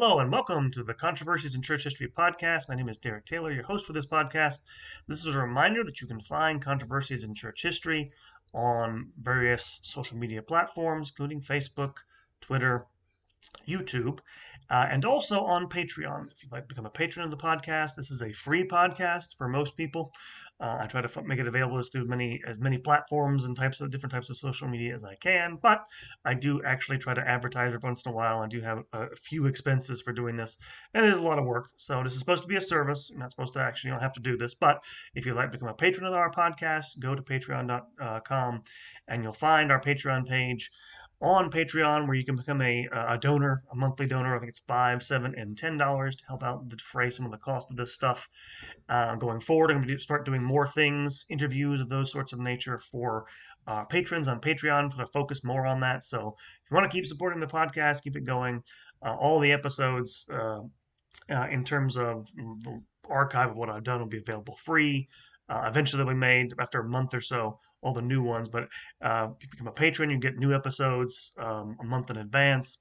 Hello and welcome to the Controversies in Church History podcast. My name is Derek Taylor, your host for this podcast. This is a reminder that you can find controversies in church history on various social media platforms, including Facebook, Twitter, YouTube, and also on Patreon. If you'd like to become a patron of the podcast, this is a free podcast for most people. I try to make it available through as many platforms and different types of social media as I can, but I do actually try to advertise every once in a while. I do have a few expenses for doing this, and it is a lot of work. So this is supposed to be a service. You're not supposed to actually, you don't have to do this, but if you'd like to become a patron of our podcast, go to patreon.com and you'll find our Patreon page on Patreon, where you can become a donor, a monthly donor. I think it's $5, $7, and $10 to help out defray some of the cost of this stuff. Going forward, I'm going to start doing more things, interviews of those sorts of nature for patrons on Patreon, to focus more on that. So if you want to keep supporting the podcast, keep it going. All the episodes, in terms of the archive of what I've done, will be available free. Eventually they'll be made after a month or so, all the new ones. But if you become a patron, you get new episodes a month in advance.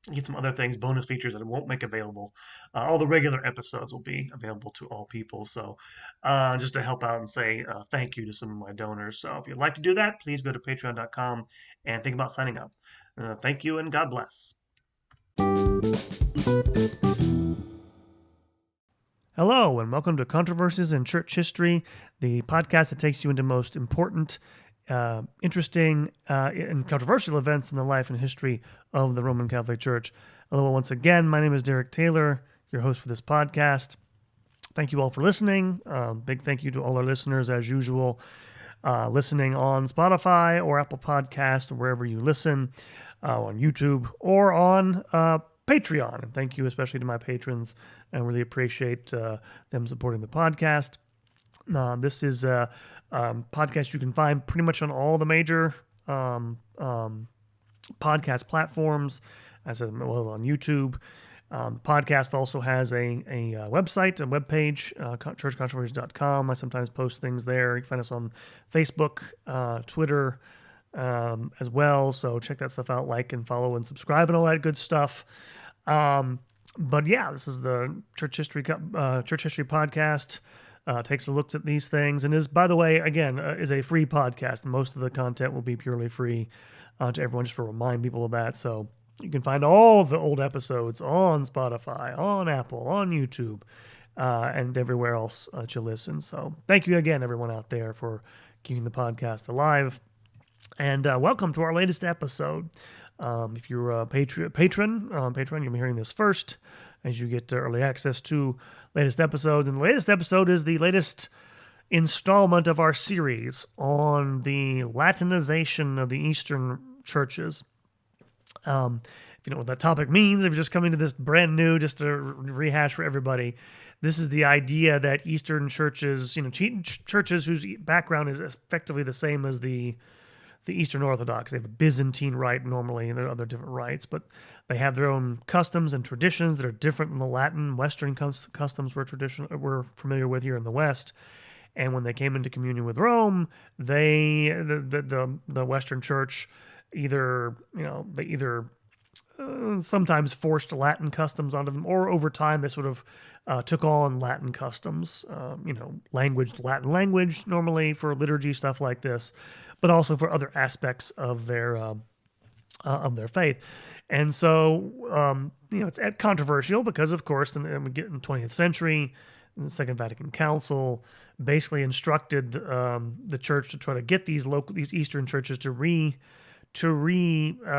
You get some other things, bonus features that I won't make available. All the regular episodes will be available to all people. So just to help out and say thank you to some of my donors. So if you'd like to do that, please go to patreon.com and think about signing up. Thank you and God bless. Hello, and welcome to Controversies in Church History, the podcast that takes you into most important, interesting, and controversial events in the life and history of the Roman Catholic Church. Hello, once again, my name is Derek Taylor, your host for this podcast. Thank you all for listening. Big thank you to all our listeners, as usual, listening on Spotify or Apple Podcast or wherever you listen, on YouTube or on Patreon. And thank you especially to my patrons. I really appreciate them supporting the podcast. This is a podcast you can find pretty much on all the major podcast platforms, as well as on YouTube. The podcast also has a website, a webpage, churchcontroversies.com. I sometimes post things there. You can find us on Facebook, Twitter, as well. So check that stuff out, like and follow and subscribe and all that good stuff. But yeah, this is the Church History podcast. Takes a look at these things, and is, by the way, again, is a free podcast. Most of the content will be purely free to everyone, just to remind people of that. So you can find all the old episodes on Spotify, on Apple, on YouTube, and everywhere else that you listen. So thank you again, everyone out there, for keeping the podcast alive. And welcome to our latest episode. If you're a patron on Patreon, you'll be hearing this first as you get early access to latest episode. And the latest episode is the latest installment of our series on the Latinization of the Eastern churches. If you know what that topic means, if you're just coming to this brand new, just to rehash for everybody, this is the idea that Eastern churches, churches whose background is effectively the same as the Eastern Orthodox. They have a Byzantine rite normally, and there are other different rites, but they have their own customs and traditions that are different than the Latin Western customs we're familiar with here in the West. And when they came into communion with Rome, the Western Church either sometimes forced Latin customs onto them, or over time they sort of took on Latin customs, Latin language normally for liturgy, stuff like this, but also for other aspects of their faith. And so, it's controversial because, of course, and we get in the 20th century, the Second Vatican Council basically instructed the church to try to get these Eastern churches to restore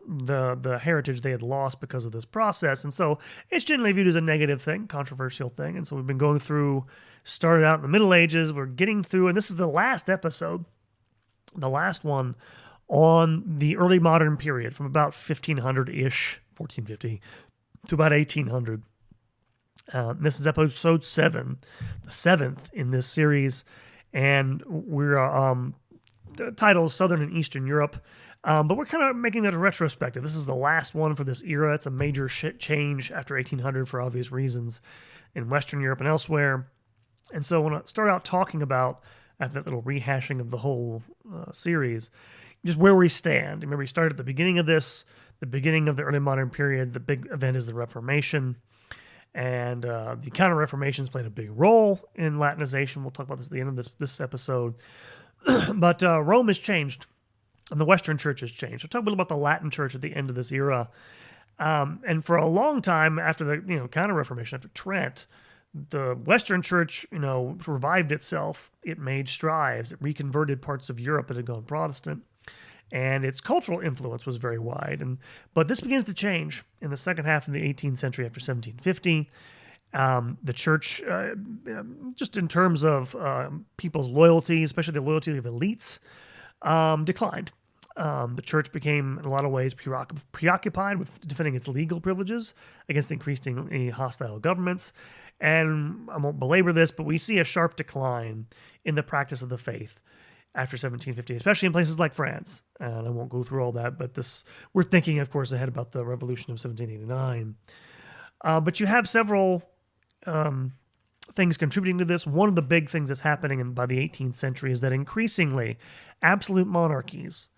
the heritage they had lost because of this process. And so it's generally viewed as a negative thing, controversial thing. And so we've been going through, started out in the Middle Ages, we're getting through, and this is the last episode, the last one on the early modern period from about 1500-ish, 1450, to about 1800. This is episode 7, the 7th in this series, and we're the title is Southern and Eastern Europe. But we're kind of making that a retrospective. This is the last one for this era. It's a major change after 1800 for obvious reasons in Western Europe and elsewhere. And so when I start out talking about, at that little rehashing of the whole series, just where we stand. Remember, we started at the beginning of this the beginning of the early modern period, the big event is the Reformation. And the Counter-Reformations played a big role in Latinization. We'll talk about this at the end of this episode. But Rome has changed, and the Western Church has changed. I'll talk a little about the Latin Church at the end of this era. And for a long time after the Counter-Reformation, after Trent, the Western Church, revived itself. It made strides. It reconverted parts of Europe that had gone Protestant, and its cultural influence was very wide. But this begins to change in the second half of the 18th century after 1750. The church, just in terms of people's loyalty, especially the loyalty of elites, declined. The church became, in a lot of ways, preoccupied with defending its legal privileges against increasingly hostile governments. And I won't belabor this, but we see a sharp decline in the practice of the faith after 1750, especially in places like France. And I won't go through all that, but we're thinking, of course, ahead about the Revolution of 1789. But you have several things contributing to this. One of the big things that's happening by the 18th century is that increasingly absolute monarchies,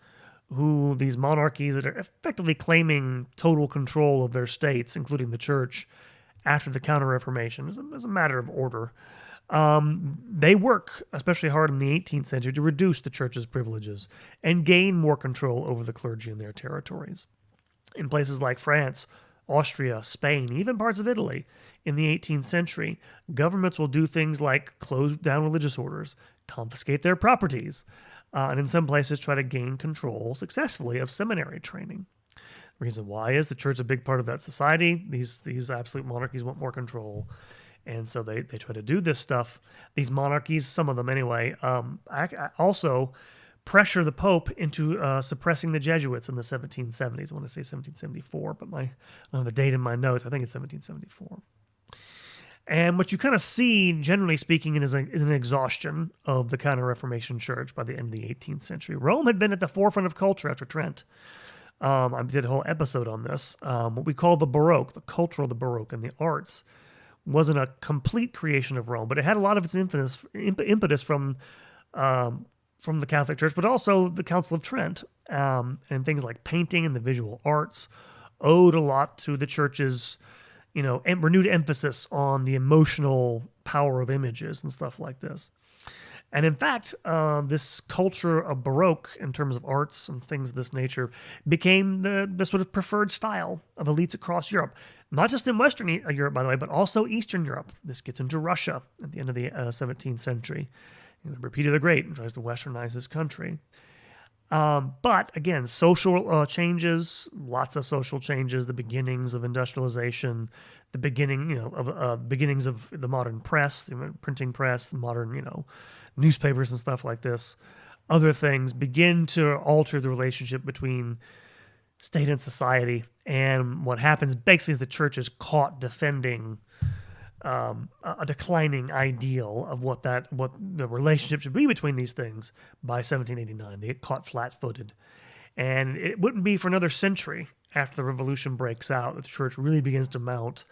these monarchies that are effectively claiming total control of their states, including the church, after the Counter-Reformation, as a matter of order, they work especially hard in the 18th century to reduce the church's privileges and gain more control over the clergy in their territories. In places like France, Austria, Spain, even parts of Italy, in the 18th century, governments will do things like close down religious orders, confiscate their properties, and in some places try to gain control successfully of seminary training. The reason why is the church is a big part of that society. These absolute monarchies want more control, and so they try to do this stuff. These monarchies, some of them anyway, also pressure the Pope into suppressing the Jesuits in the 1770s. I want to say 1774, but I don't have the date in my notes. I think it's 1774. And what you kind of see, generally speaking, is an exhaustion of the Counter-Reformation church by the end of the 18th century. Rome had been at the forefront of culture after Trent. I did a whole episode on this. What we call the Baroque, the culture of the Baroque and the arts, wasn't a complete creation of Rome, but it had a lot of its impetus from the Catholic Church, but also the Council of Trent, and things like painting and the visual arts owed a lot to the church's, renewed emphasis on the emotional power of images and stuff like this. And in fact, this culture of Baroque, in terms of arts and things of this nature, became the sort of preferred style of elites across Europe. Not just in Western Europe, by the way, but also Eastern Europe. This gets into Russia at the end of the 17th century. Peter the Great tries to westernize his country. But again, social changes, lots of social changes, the beginnings of industrialization, the beginnings of the modern press, the printing press, the modern, newspapers and stuff like this. Other things begin to alter the relationship between state and society. And what happens basically is the church is caught defending a declining ideal of what the relationship should be between these things by 1789. They get caught flat-footed. And it wouldn't be for another century after the revolution breaks out that the church really begins to mount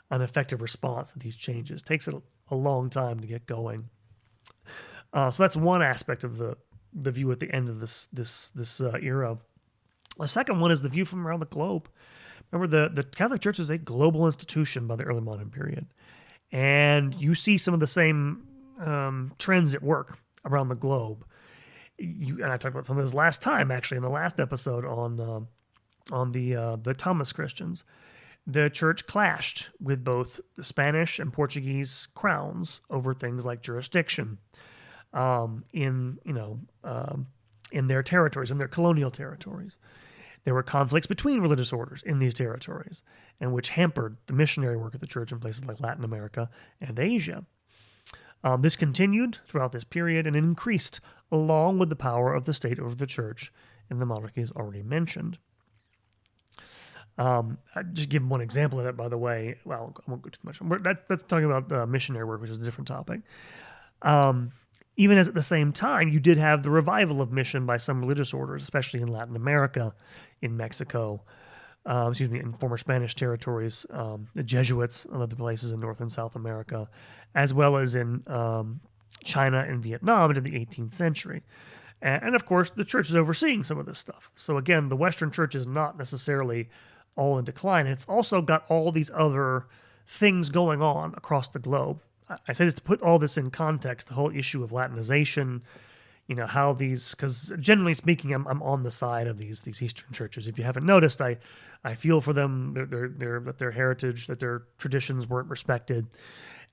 an effective response to these changes. It takes it a long time to get going. So that's one aspect of the view at the end of this era. The second one is the view from around the globe. Remember, the Catholic Church is a global institution by the early modern period. And you see some of the same trends at work around the globe. And I talked about some of this last time, actually, in the last episode on the Thomas Christians. The church clashed with both the Spanish and Portuguese crowns over things like jurisdiction in their territories, in their colonial territories. There were conflicts between religious orders in these territories, and which hampered the missionary work of the church in places like Latin America and Asia. This continued throughout this period and increased along with the power of the state over the church in the monarchies already mentioned. I'll just give one example of that, by the way. Well, I won't go too much. That's talking about missionary work, which is a different topic. Even as at the same time, you did have the revival of mission by some religious orders, especially in Latin America, in Mexico, in former Spanish territories, the Jesuits and other places in North and South America, as well as in China and Vietnam into the 18th century. And of course, the church is overseeing some of this stuff. So again, the Western church is not necessarily all in decline. It's also got all these other things going on across the globe. I say this to put all this in context, the whole issue of Latinization, how these, because generally speaking, I'm on the side of these Eastern churches. If you haven't noticed, I feel for them, their heritage, that their traditions weren't respected.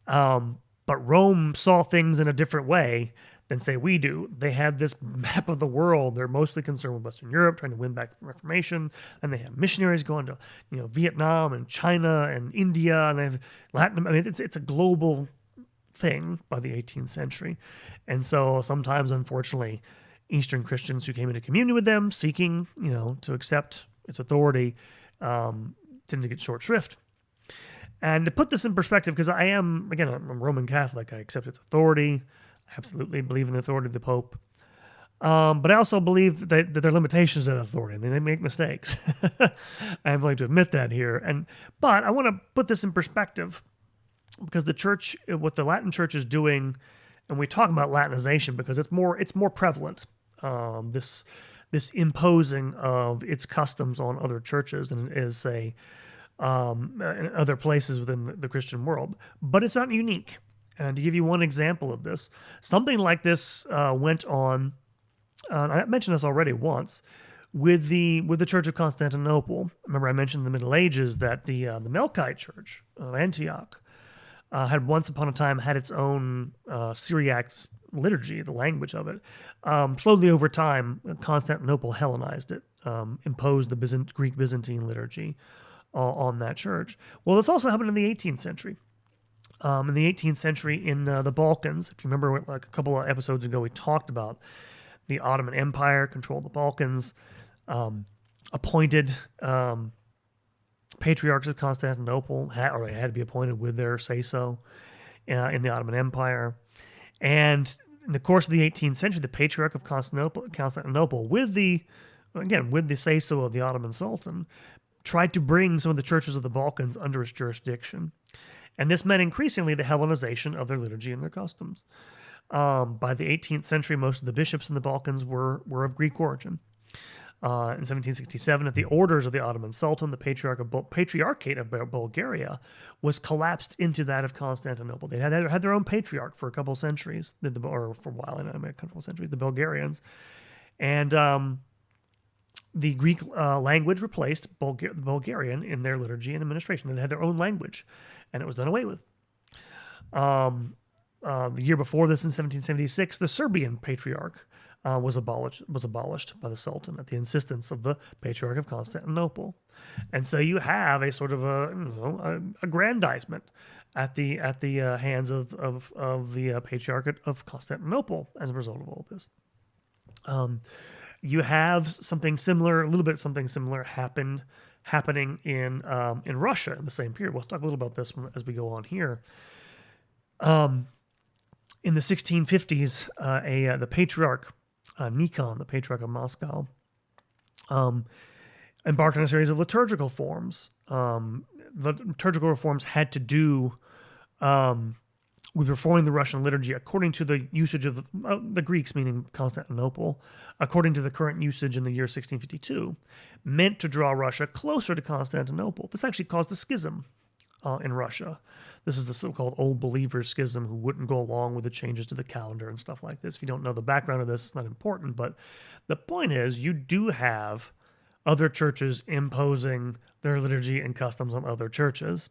But Rome saw things in a different way than, say, we do. They had this map of the world. They're mostly concerned with Western Europe, trying to win back the Reformation, and they have missionaries going to, Vietnam and China and India, and they have Latin. I mean, it's a global thing by the 18th century. And so sometimes, unfortunately, Eastern Christians who came into communion with them, seeking, to accept its authority, tend to get short shrift. And to put this in perspective, because I'm Roman Catholic, I accept its authority. I absolutely believe in the authority of the Pope. But I also believe that there are limitations to that authority. I mean, they make mistakes. I'm willing to admit that here. But I want to put this in perspective, because the church, what the Latin church is doing, and we talk about Latinization because it's more prevalent, this imposing of its customs on other churches than it is, say, in other places within the Christian world. But it's not unique. And to give you one example of this, something like this went on, I mentioned this already once, with the Church of Constantinople. Remember, I mentioned in the Middle Ages that the Melkite Church of Antioch had once upon a time had its own Syriac liturgy, the language of it. Slowly over time, Constantinople Hellenized it, imposed the Greek Byzantine liturgy on that church. Well, this also happened in the 18th century. In the 18th century in the Balkans, if you remember, like a couple of episodes ago, we talked about the Ottoman Empire controlled the Balkans, appointed patriarchs of Constantinople had to be appointed with their say-so in the Ottoman Empire. And in the course of the 18th century, the Patriarch of Constantinople, with the say-so of the Ottoman Sultan, tried to bring some of the churches of the Balkans under its jurisdiction. And this meant increasingly the Hellenization of their liturgy and their customs. By the 18th century, most of the bishops in the Balkans were of Greek origin. In 1767, at the orders of the Ottoman Sultan, the Patriarchate of Bulgaria was collapsed into that of Constantinople. They had their own patriarch for a couple of centuries, or for a while, a couple of centuries, the Bulgarians. And the Greek language replaced Bulgarian in their liturgy and administration. They had their own language, and it was done away with. The year before this, in 1776, the Serbian Patriarch was abolished by the Sultan at the insistence of the Patriarch of Constantinople. And so you have a sort of a aggrandizement at the hands of the Patriarchate of Constantinople as a result of all this. You have something similar happening in Russia in the same period. We'll talk a little about this as we go on here. In the 1650s, the Patriarch Nikon, the Patriarch of Moscow, embarked on a series of liturgical reforms. The liturgical reforms had to do with reforming the Russian liturgy according to the usage of the Greeks, meaning Constantinople, according to the current usage in the year 1652, meant to draw Russia closer to Constantinople. This actually caused a schism in Russia. This is the so-called Old Believers schism, who wouldn't go along with the changes to the calendar and stuff like this. If you don't know the background of this, it's not important, but the point is you do have other churches imposing their liturgy and customs on other churches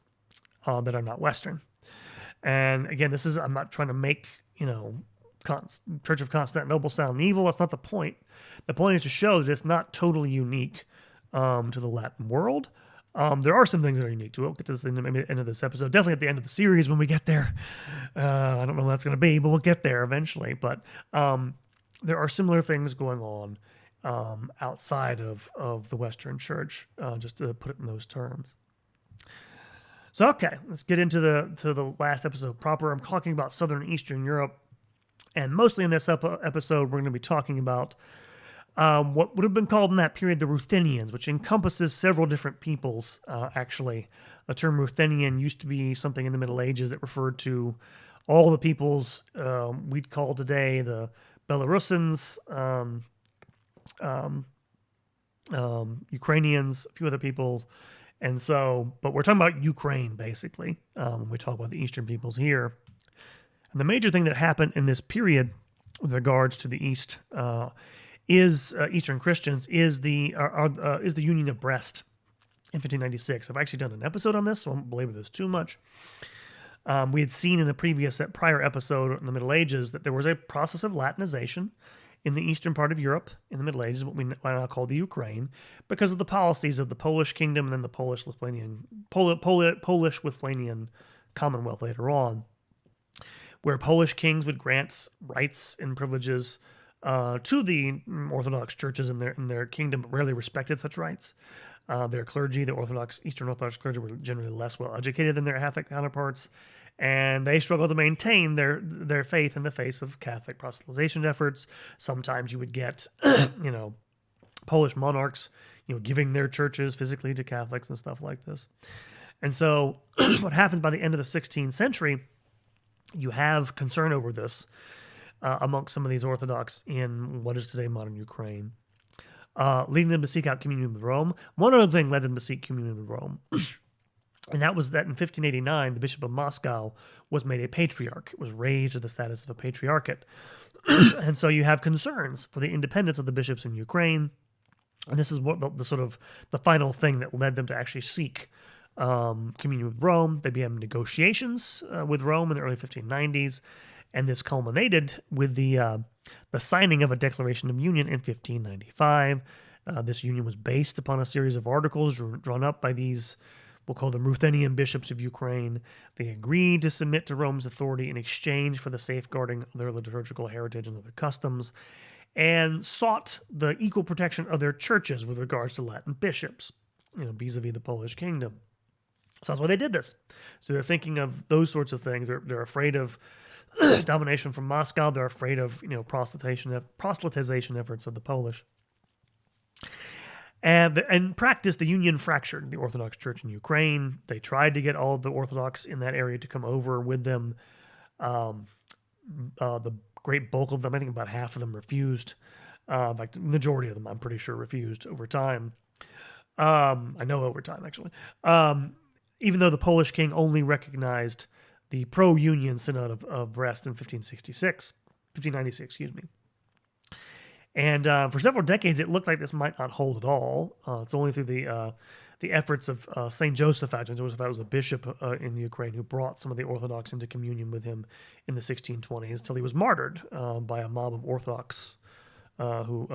that are not Western. And again, I'm not trying to make, Church of Constantinople sound evil. That's not the point. The point is to show that it's not totally unique to the Latin world. There are some things that are unique to it. We'll get to this in the end of this episode. Definitely at the end of the series when we get there. I don't know when that's going to be, but we'll get there eventually. But there are similar things going on outside of the Western Church, just to put it in those terms. So, okay, let's get into the last episode proper. I'm talking about Southern and Eastern Europe. And mostly in this episode, we're going to be talking about what would have been called in that period the Ruthenians, which encompasses several different peoples, actually. The term Ruthenian used to be something in the Middle Ages that referred to all the peoples we'd call today the Belarusians, Ukrainians, a few other people. And so, but we're talking about Ukraine, basically, when we talk about the Eastern peoples here. And the major thing that happened in this period with regards to the East is Eastern Christians is the Union of Brest in 1596. I've actually done an episode on this, so I won't belabor this too much. We had seen in a prior episode in the Middle Ages that there was a process of Latinization in the eastern part of Europe in the Middle Ages, what we now call the Ukraine, because of the policies of the Polish kingdom and then the Polish-Lithuanian Commonwealth later on, where Polish kings would grant rights and privileges to the Orthodox churches in their kingdom, but rarely respected such rights. Their clergy, the Eastern Orthodox clergy, were generally less well educated than their Catholic counterparts, and they struggled to maintain their faith in the face of Catholic proselytization efforts. Sometimes you would get, Polish monarchs, giving their churches physically to Catholics and stuff like this. And so, what happens by the end of the 16th century, you have concern over this amongst some of these Orthodox in what is today modern Ukraine, leading them to seek out communion with Rome. One other thing led them to seek communion with Rome. And that was that in 1589, the Bishop of Moscow was made a patriarch. It was raised to the status of a patriarchate. And so you have concerns for the independence of the bishops in Ukraine. And this is what the final thing that led them to actually seek communion with Rome. They began negotiations with Rome in the early 1590s. And this culminated with the signing of a Declaration of Union in 1595. This union was based upon a series of articles drawn up by these, we'll call them Ruthenian bishops of Ukraine. They agreed to submit to Rome's authority in exchange for the safeguarding of their liturgical heritage and other customs, and sought the equal protection of their churches with regards to Latin bishops, vis-a-vis the Polish kingdom. So that's why they did this. So they're thinking of those sorts of things. They're afraid of domination from Moscow. They're afraid of proselytization efforts of the Polish. And in practice, the union fractured the Orthodox Church in Ukraine. They tried to get all of the Orthodox in that area to come over with them. The great bulk of them, I think about half of them, refused. Like the majority of them, I'm pretty sure, refused over time. I know over time, actually. Even though the Polish king only recognized the pro-union Synod of Brest in 1596, excuse me. And for several decades, it looked like this might not hold at all. It's only through the efforts of St. Josephat. St. Josephat was a bishop in the Ukraine who brought some of the Orthodox into communion with him in the 1620s until he was martyred by a mob of Orthodox who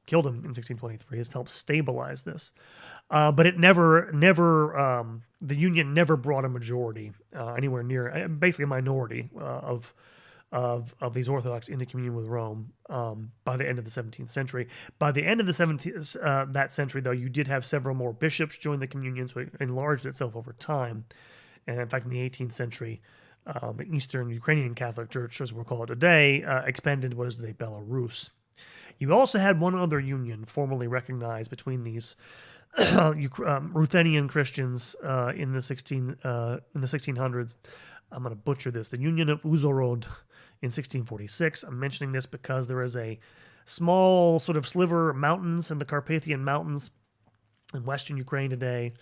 killed him in 1623. Has helped stabilize this. But it never, the union never brought a majority anywhere near, basically a minority of these Orthodox into communion with Rome by the end of the 17th century. By the end of the that century, though, you did have several more bishops join the communion, so it enlarged itself over time. And in fact, in the 18th century, the Eastern Ukrainian Catholic Church, as we'll call it today, expanded what is today Belarus. You also had one other union formally recognized between these Ruthenian Christians in the 1600s. I'm going to butcher this. The Union of Uzhhorod in 1646. I'm mentioning this because there is a small sort of sliver of mountains in the Carpathian Mountains in western Ukraine today.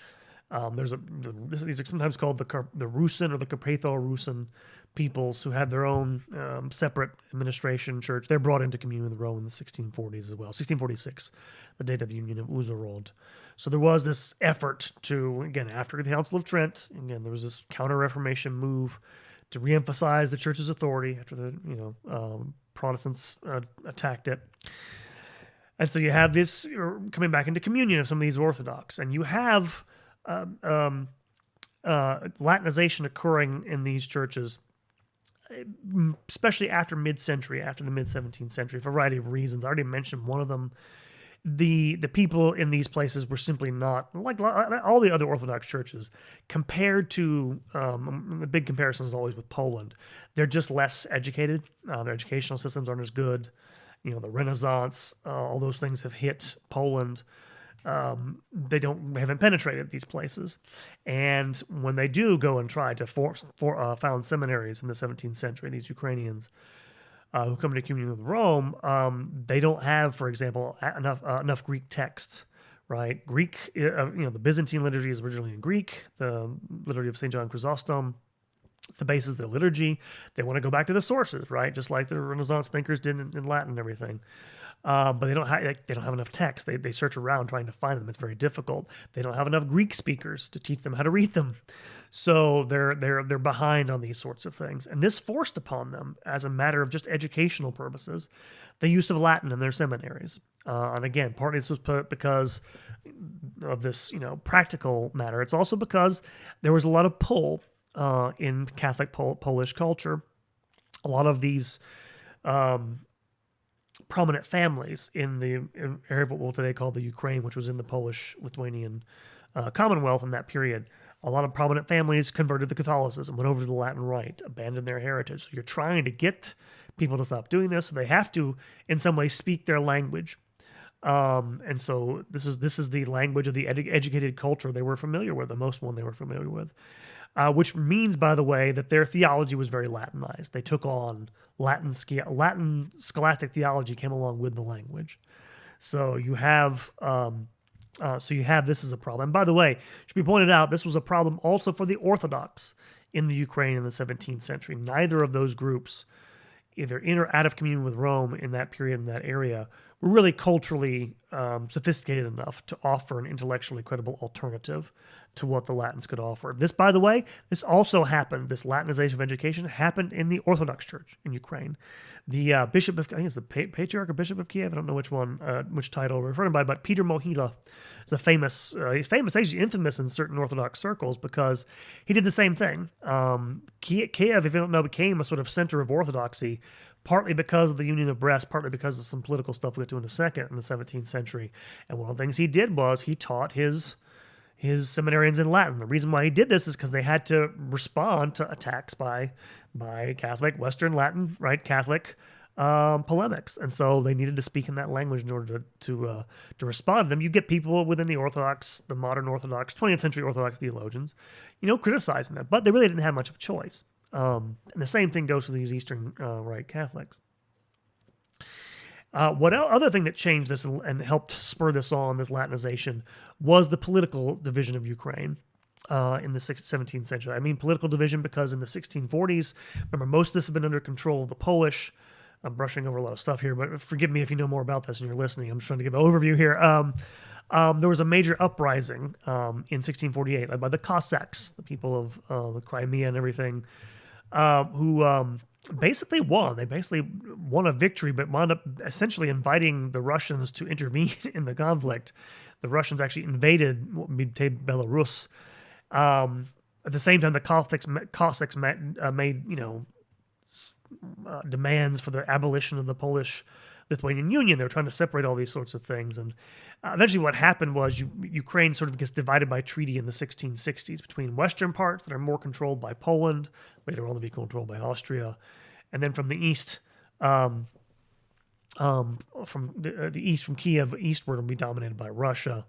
These are sometimes called the Rusin or the Carpatho-Rusin peoples who had their own separate administration church. They're brought into communion with Rome in the 1640s as well. 1646, the date of the Union of Uzhhorod. So there was this effort to, again, after the Council of Trent, again, there was this counter-Reformation move to reemphasize the church's authority after the Protestants attacked it. And so you have this coming back into communion of some of these Orthodox, and you have Latinization occurring in these churches, especially after mid-century, after the mid-17th century, for a variety of reasons. I already mentioned one of them. The people in these places were simply not, like all the other Orthodox churches, compared to, the big comparison is always with Poland. They're just less educated. Their educational systems aren't as good. The Renaissance, all those things have hit Poland. They haven't penetrated these places. And when they do go and try to found seminaries in the 17th century, these Ukrainians, who come into communion with Rome, they don't have, for example, enough Greek texts, right? Greek, the Byzantine liturgy is originally in Greek. The liturgy of St. John Chrysostom, the basis of their liturgy. They want to go back to the sources, right? Just like the Renaissance thinkers did in Latin and everything. But they don't have enough text. They search around trying to find them. It's very difficult. They don't have enough Greek speakers to teach them how to read them. So they're behind on these sorts of things. And this forced upon them, as a matter of just educational purposes, the use of Latin in their seminaries. And again, partly this was put because of this, practical matter. It's also because there was a lot of pull in Catholic Polish culture. A lot of these prominent families in the area of what we'll today call the Ukraine, which was in the Polish-Lithuanian Commonwealth in that period. A lot of prominent families converted to Catholicism, went over to the Latin Rite, abandoned their heritage. So you're trying to get people to stop doing this. So they have to, in some way, speak their language. And so this is the language of the educated culture they were familiar with, the most one they were familiar with. Which means, by the way, that their theology was very Latinized. They took on Latin scholastic theology came along with the language. So you have this as a problem. And by the way, it should be pointed out, this was a problem also for the Orthodox in the Ukraine in the 17th century. Neither of those groups, either in or out of communion with Rome in that period in that area, were really culturally sophisticated enough to offer an intellectually credible alternative to what the Latins could offer. This, by the way, this also happened, this Latinization of education happened in the Orthodox Church in Ukraine. The bishop of, I think it's the Patriarch or Bishop of Kiev, I don't know which title we're referring by, but Peter Mohila is he's famous, actually infamous in certain Orthodox circles because he did the same thing. Kiev, if you don't know, became a sort of center of Orthodoxy, partly because of the Union of Brest, partly because of some political stuff we'll get to in a second in the 17th century. And one of the things he did was he taught his seminarians in Latin. The reason why he did this is because they had to respond to attacks by Catholic, Western Latin, right, Catholic polemics. And so they needed to speak in that language in order to respond to them. You get people within the Orthodox, the modern Orthodox, 20th century Orthodox theologians, criticizing that. But they really didn't have much of a choice. And the same thing goes for these Eastern Rite Catholics. What other thing that changed this and helped spur this Latinization, was the political division of Ukraine in the 17th century. I mean political division because in the 1640s, remember, most of this had been under control of the Polish. I'm brushing over a lot of stuff here, but forgive me if you know more about this and you're listening. I'm just trying to give an overview here. There was a major uprising in 1648 led by the Cossacks, the people of the Crimea and everything, who basically won. They basically won a victory, but wound up essentially inviting the Russians to intervene in the conflict. The Russians actually invaded what would be Belarus. At the same time, the Cossacks made demands for the abolition of the Polish-Lithuanian Union. They were trying to separate all these sorts of things. And eventually what happened was Ukraine sort of gets divided by treaty in the 1660s between western parts that are more controlled by Poland, later on to be controlled by Austria, and then from the east, from Kiev eastward will be dominated by Russia.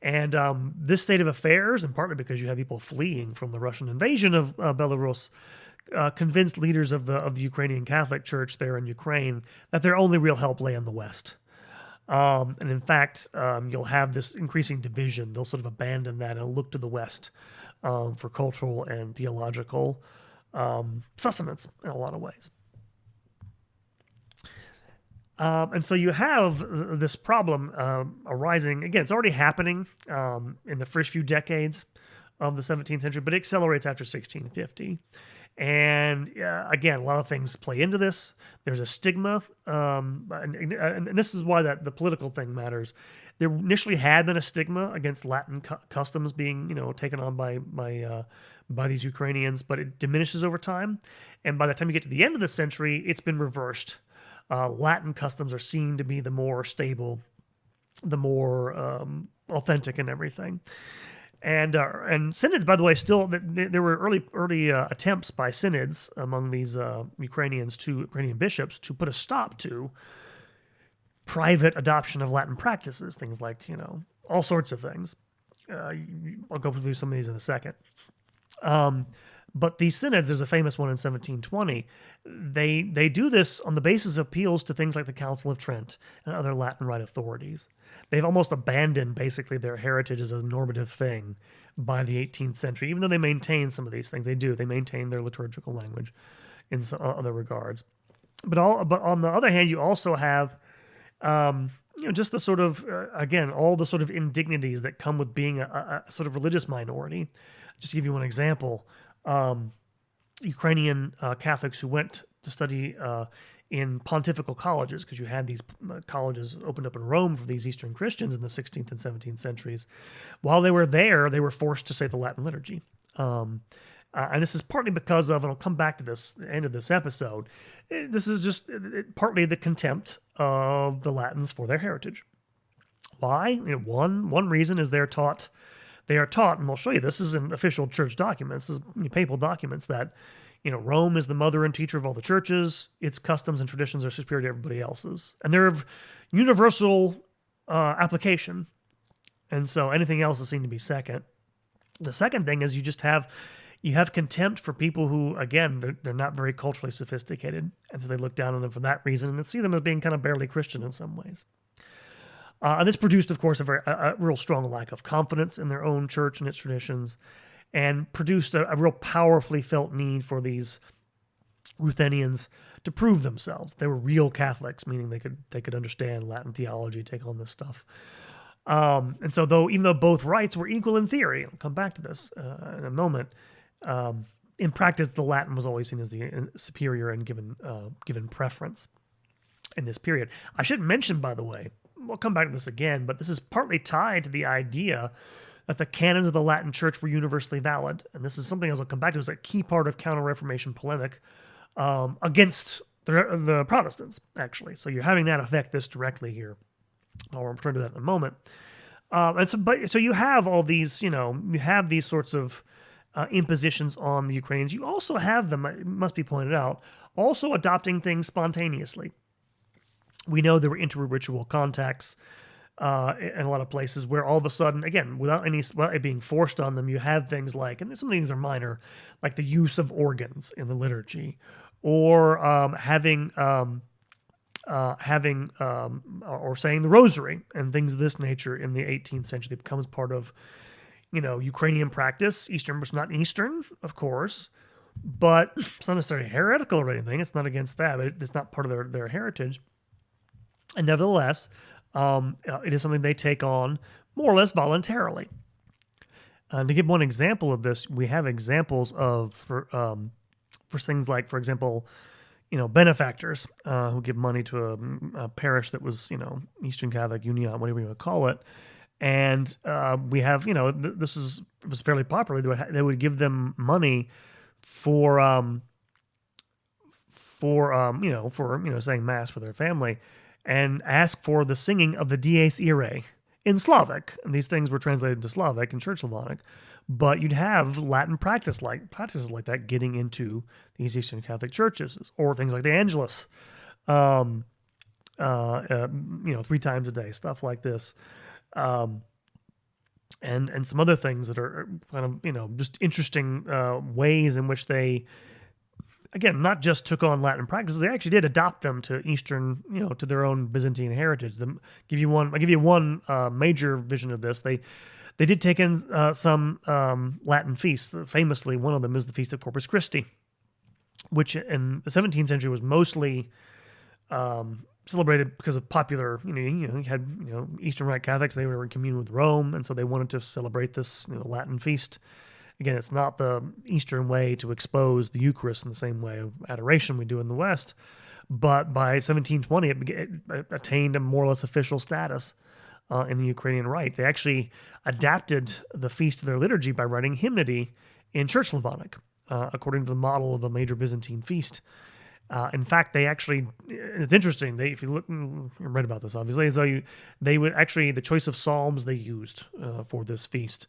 And this state of affairs, and partly because you have people fleeing from the Russian invasion of Belarus, convinced leaders of the Ukrainian Catholic Church there in Ukraine that their only real help lay in the West. And in fact, you'll have this increasing division. They'll sort of abandon that and look to the West for cultural and theological sustenance in a lot of ways. And so you have this problem arising. Again, it's already happening in the first few decades of the 17th century, but it accelerates after 1650. And again, a lot of things play into this. There's a stigma, and this is why the political thing matters. There initially had been a stigma against Latin customs being, taken on by these Ukrainians, but it diminishes over time. And by the time you get to the end of the century, it's been reversed. Latin customs are seen to be the more stable, the more authentic and everything. And synods, by the way, still there were early attempts by synods among these Ukrainian bishops to put a stop to private adoption of Latin practices, things like all sorts of things. I'll go through some of these in a second. But these synods, there's a famous one in 1720, they do this on the basis of appeals to things like the Council of Trent and other Latin Rite authorities. They've almost abandoned basically their heritage as a normative thing by the 18th century, even though they maintain some of these things. They maintain their liturgical language in some other regards. But on the other hand, you also have just the sort of, again, all the sort of indignities that come with being a sort of religious minority. Just to give you one example, Ukrainian Catholics who went to study in pontifical colleges, because you had these colleges opened up in Rome for these Eastern Christians in the 16th and 17th centuries. While they were there, they were forced to say the Latin liturgy. And this is partly because of, and I'll come back to this at the end of this episode, this is just partly the contempt of the Latins for their heritage. Why? One reason is they are taught, and we'll show you, this is in official church documents, this is papal documents, that Rome is the mother and teacher of all the churches. Its customs and traditions are superior to everybody else's. And they're of universal application. And so anything else is seen to be second. The second thing is you have contempt for people who, again, they're not very culturally sophisticated. And so they look down on them for that reason and see them as being kind of barely Christian in some ways. And this produced, of course, a real strong lack of confidence in their own church and its traditions, and produced a real powerfully felt need for these Ruthenians to prove themselves. They were real Catholics, meaning they could understand Latin theology, take on this stuff. And so even though both rites were equal in theory, I'll come back to this in a moment, in practice, the Latin was always seen as the superior and given preference in this period. I should mention, by the way, we'll come back to this again, but this is partly tied to the idea that the canons of the Latin Church were universally valid. And this is something, as I'll come back to, is a key part of Counter-Reformation polemic against the Protestants, actually. So you're having that affect this directly here. I'll return to that in a moment. So you have all these, you have these sorts of impositions on the Ukrainians. You also have them, it must be pointed out, also adopting things spontaneously. We know there were inter-ritual contacts in a lot of places where all of a sudden, again, without it being forced on them, you have things like, and some things are minor, like the use of organs in the liturgy, or having or saying the rosary and things of this nature in the 18th century. It becomes part of, Ukrainian practice. Eastern was not Eastern, of course, but it's not necessarily heretical or anything. It's not against that, but it's not part of their heritage. And nevertheless, it is something they take on more or less voluntarily. To give one example of this, we have examples of for things like, for example, benefactors who give money to a parish that was, Eastern Catholic Union, whatever you want to call it. And we have, this was fairly popular. They would give them money for saying mass for their family, and ask for the singing of the Dies Irae in Slavic. And these things were translated into Slavic and Church Slavonic. But you'd have Latin practices like that getting into these Eastern Catholic churches, or things like the Angelus, 3 times a day, stuff like this. And some other things that are kind of, just interesting ways in which they, again, not just took on Latin practices, they actually did adopt them to Eastern, to their own Byzantine heritage. I'll give you one major vision of this. They did take in some Latin feasts. Famously, one of them is the Feast of Corpus Christi, which in the 17th century was mostly celebrated because of popular, you had Eastern Rite Catholics, they were in communion with Rome, and so they wanted to celebrate this Latin feast. Again, it's not the Eastern way to expose the Eucharist in the same way of adoration we do in the West, but by 1720, it attained a more or less official status in the Ukrainian Rite. They actually adapted the feast to their liturgy by writing hymnody in Church Slavonic, according to the model of a major Byzantine feast. In fact, they actually, it's interesting, if you look, you read about this obviously, so they would actually, the choice of psalms they used for this feast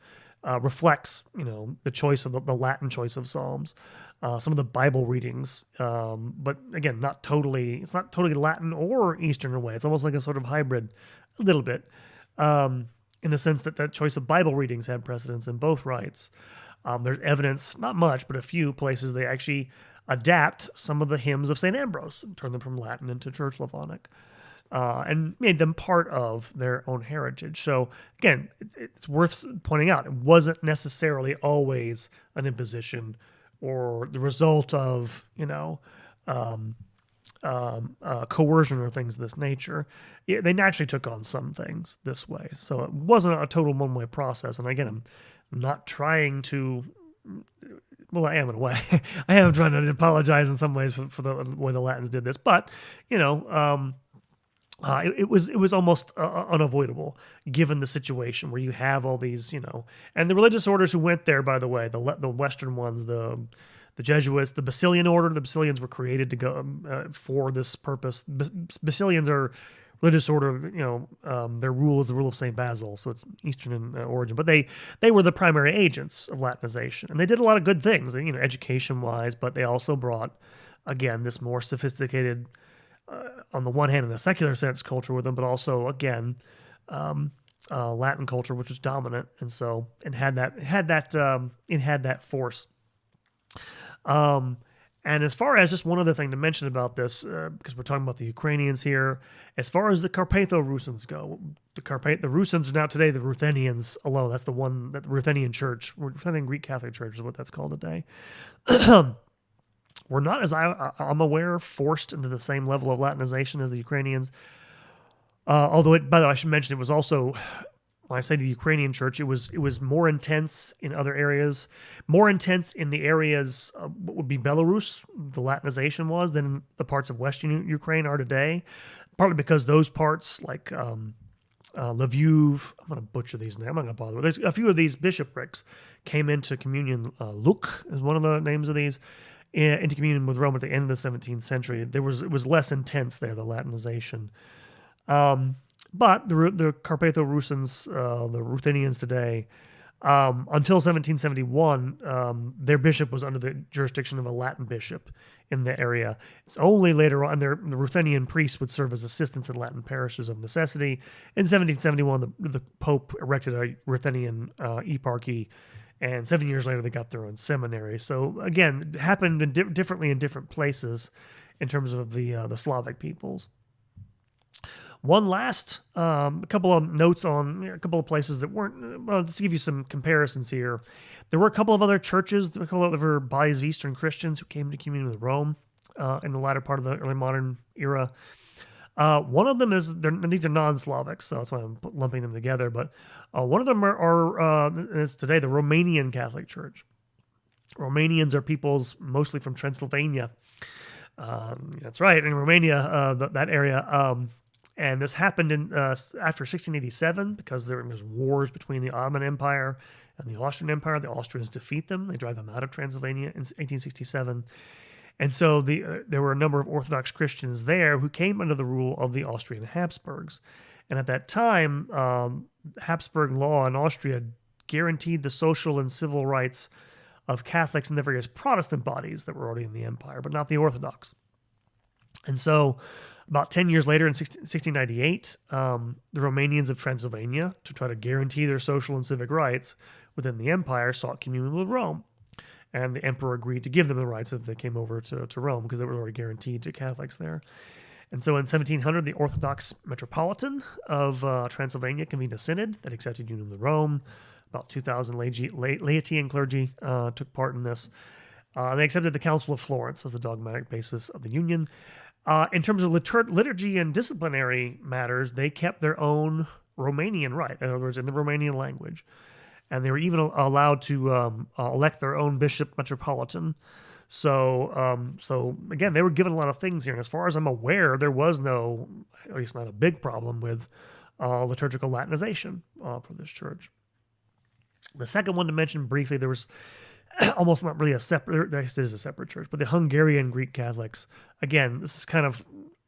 reflects, the choice of the Latin choice of psalms, some of the Bible readings, but again, it's not totally Latin or Eastern in a way. It's almost like a sort of hybrid, a little bit, in the sense that choice of Bible readings had precedence in both rites. There's evidence, not much, but a few places they actually adapt some of the hymns of St. Ambrose, turn them from Latin into Church Slavonic, and made them part of their own heritage. So again, it's worth pointing out, it wasn't necessarily always an imposition or the result of, coercion or things of this nature. They naturally took on some things this way. So it wasn't a total one-way process. And again, I'm not trying to, well, I am in a way. I am trying to apologize in some ways for the way the Latins did this. But, it was almost unavoidable given the situation where you have all these, and the religious orders who went there, by the way, the Western ones, the Jesuits, the Basilian order. The Basilians were created to go for this purpose. Basilians are religious order. Their rule is the rule of Saint Basil, so it's Eastern in origin. But they were the primary agents of Latinization, and they did a lot of good things, education wise. But they also brought, again, this more sophisticated, on the one hand, in a secular sense, culture with them, but also again, Latin culture, which was dominant, and had that force. And as far as just one other thing to mention about this, because we're talking about the Ukrainians here, as far as the Carpatho-Rusins go, the Rusins are now today the Ruthenians alone. That's the Ruthenian Church, Ruthenian Greek Catholic Church is what that's called today. We're not, as I'm aware, forced into the same level of Latinization as the Ukrainians. Although, by the way, I should mention, it was also, when I say the Ukrainian church, it was more intense in other areas, more intense in the areas of what would be Belarus, the Latinization was, than the parts of Western Ukraine are today. Partly because those parts, like Lviv, I'm going to butcher these names, I'm not going to bother. There's a few of these bishoprics came into communion. Luk is one of the names of these, into communion with Rome at the end of the 17th century. It was less intense there, the Latinization. But the Carpatho-Rusins, the Ruthenians today, until 1771, their bishop was under the jurisdiction of a Latin bishop in the area. It's only later on the Ruthenian priests would serve as assistants in Latin parishes of necessity. In 1771, the Pope erected a Ruthenian eparchy, and 7 years later they got their own seminary. So again, it happened differently in different places in terms of the Slavic peoples. One last couple of notes on a couple of places that weren't, well, just to give you some comparisons here. There were a couple of other churches, a couple of other bodies of Eastern Christians who came to communion with Rome in the latter part of the early modern era. One of them these are non-Slavic, so that's why I'm lumping them together. But one of them is today the Romanian Catholic Church. Romanians are peoples mostly from Transylvania. That's right, in Romania, that area. And this happened after 1687 because there was wars between the Ottoman Empire and the Austrian Empire. The Austrians defeat them. They drive them out of Transylvania in 1867. And so there were a number of Orthodox Christians there who came under the rule of the Austrian Habsburgs. And at that time, Habsburg law in Austria guaranteed the social and civil rights of Catholics in the various Protestant bodies that were already in the empire, but not the Orthodox. And so about 10 years later, in 1698, the Romanians of Transylvania, to try to guarantee their social and civic rights within the empire, sought communion with Rome. And the emperor agreed to give them the rights if they came over to Rome, because they were already guaranteed to Catholics there. And so in 1700, the Orthodox Metropolitan of Transylvania convened a synod that accepted union with Rome. About 2,000 laity and clergy took part in this. They accepted the Council of Florence as the dogmatic basis of the union. In terms of liturgy and disciplinary matters, they kept their own Romanian rite, in other words, in the Romanian language. And they were even allowed to elect their own bishop metropolitan. So again, they were given a lot of things here. And as far as I'm aware, there was no, at least not a big problem with liturgical Latinization for this church. The second one to mention briefly, there was almost not really a separate, this is a separate church, but the Hungarian Greek Catholics. Again, this is kind of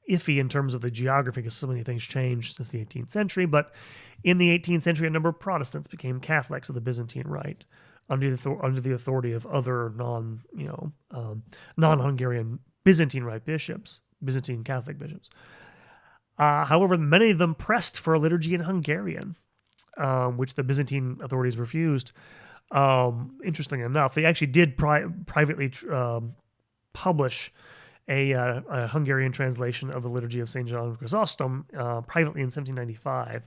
iffy in terms of the geography because so many things changed since the 18th century. But in the 18th century, a number of Protestants became Catholics of the Byzantine Rite under the authority of other non-Hungarian Byzantine Rite bishops, Byzantine Catholic bishops. However, many of them pressed for a liturgy in Hungarian, which the Byzantine authorities refused. Interesting enough, they actually did privately publish a Hungarian translation of the Liturgy of St. John Chrysostom privately in 1795,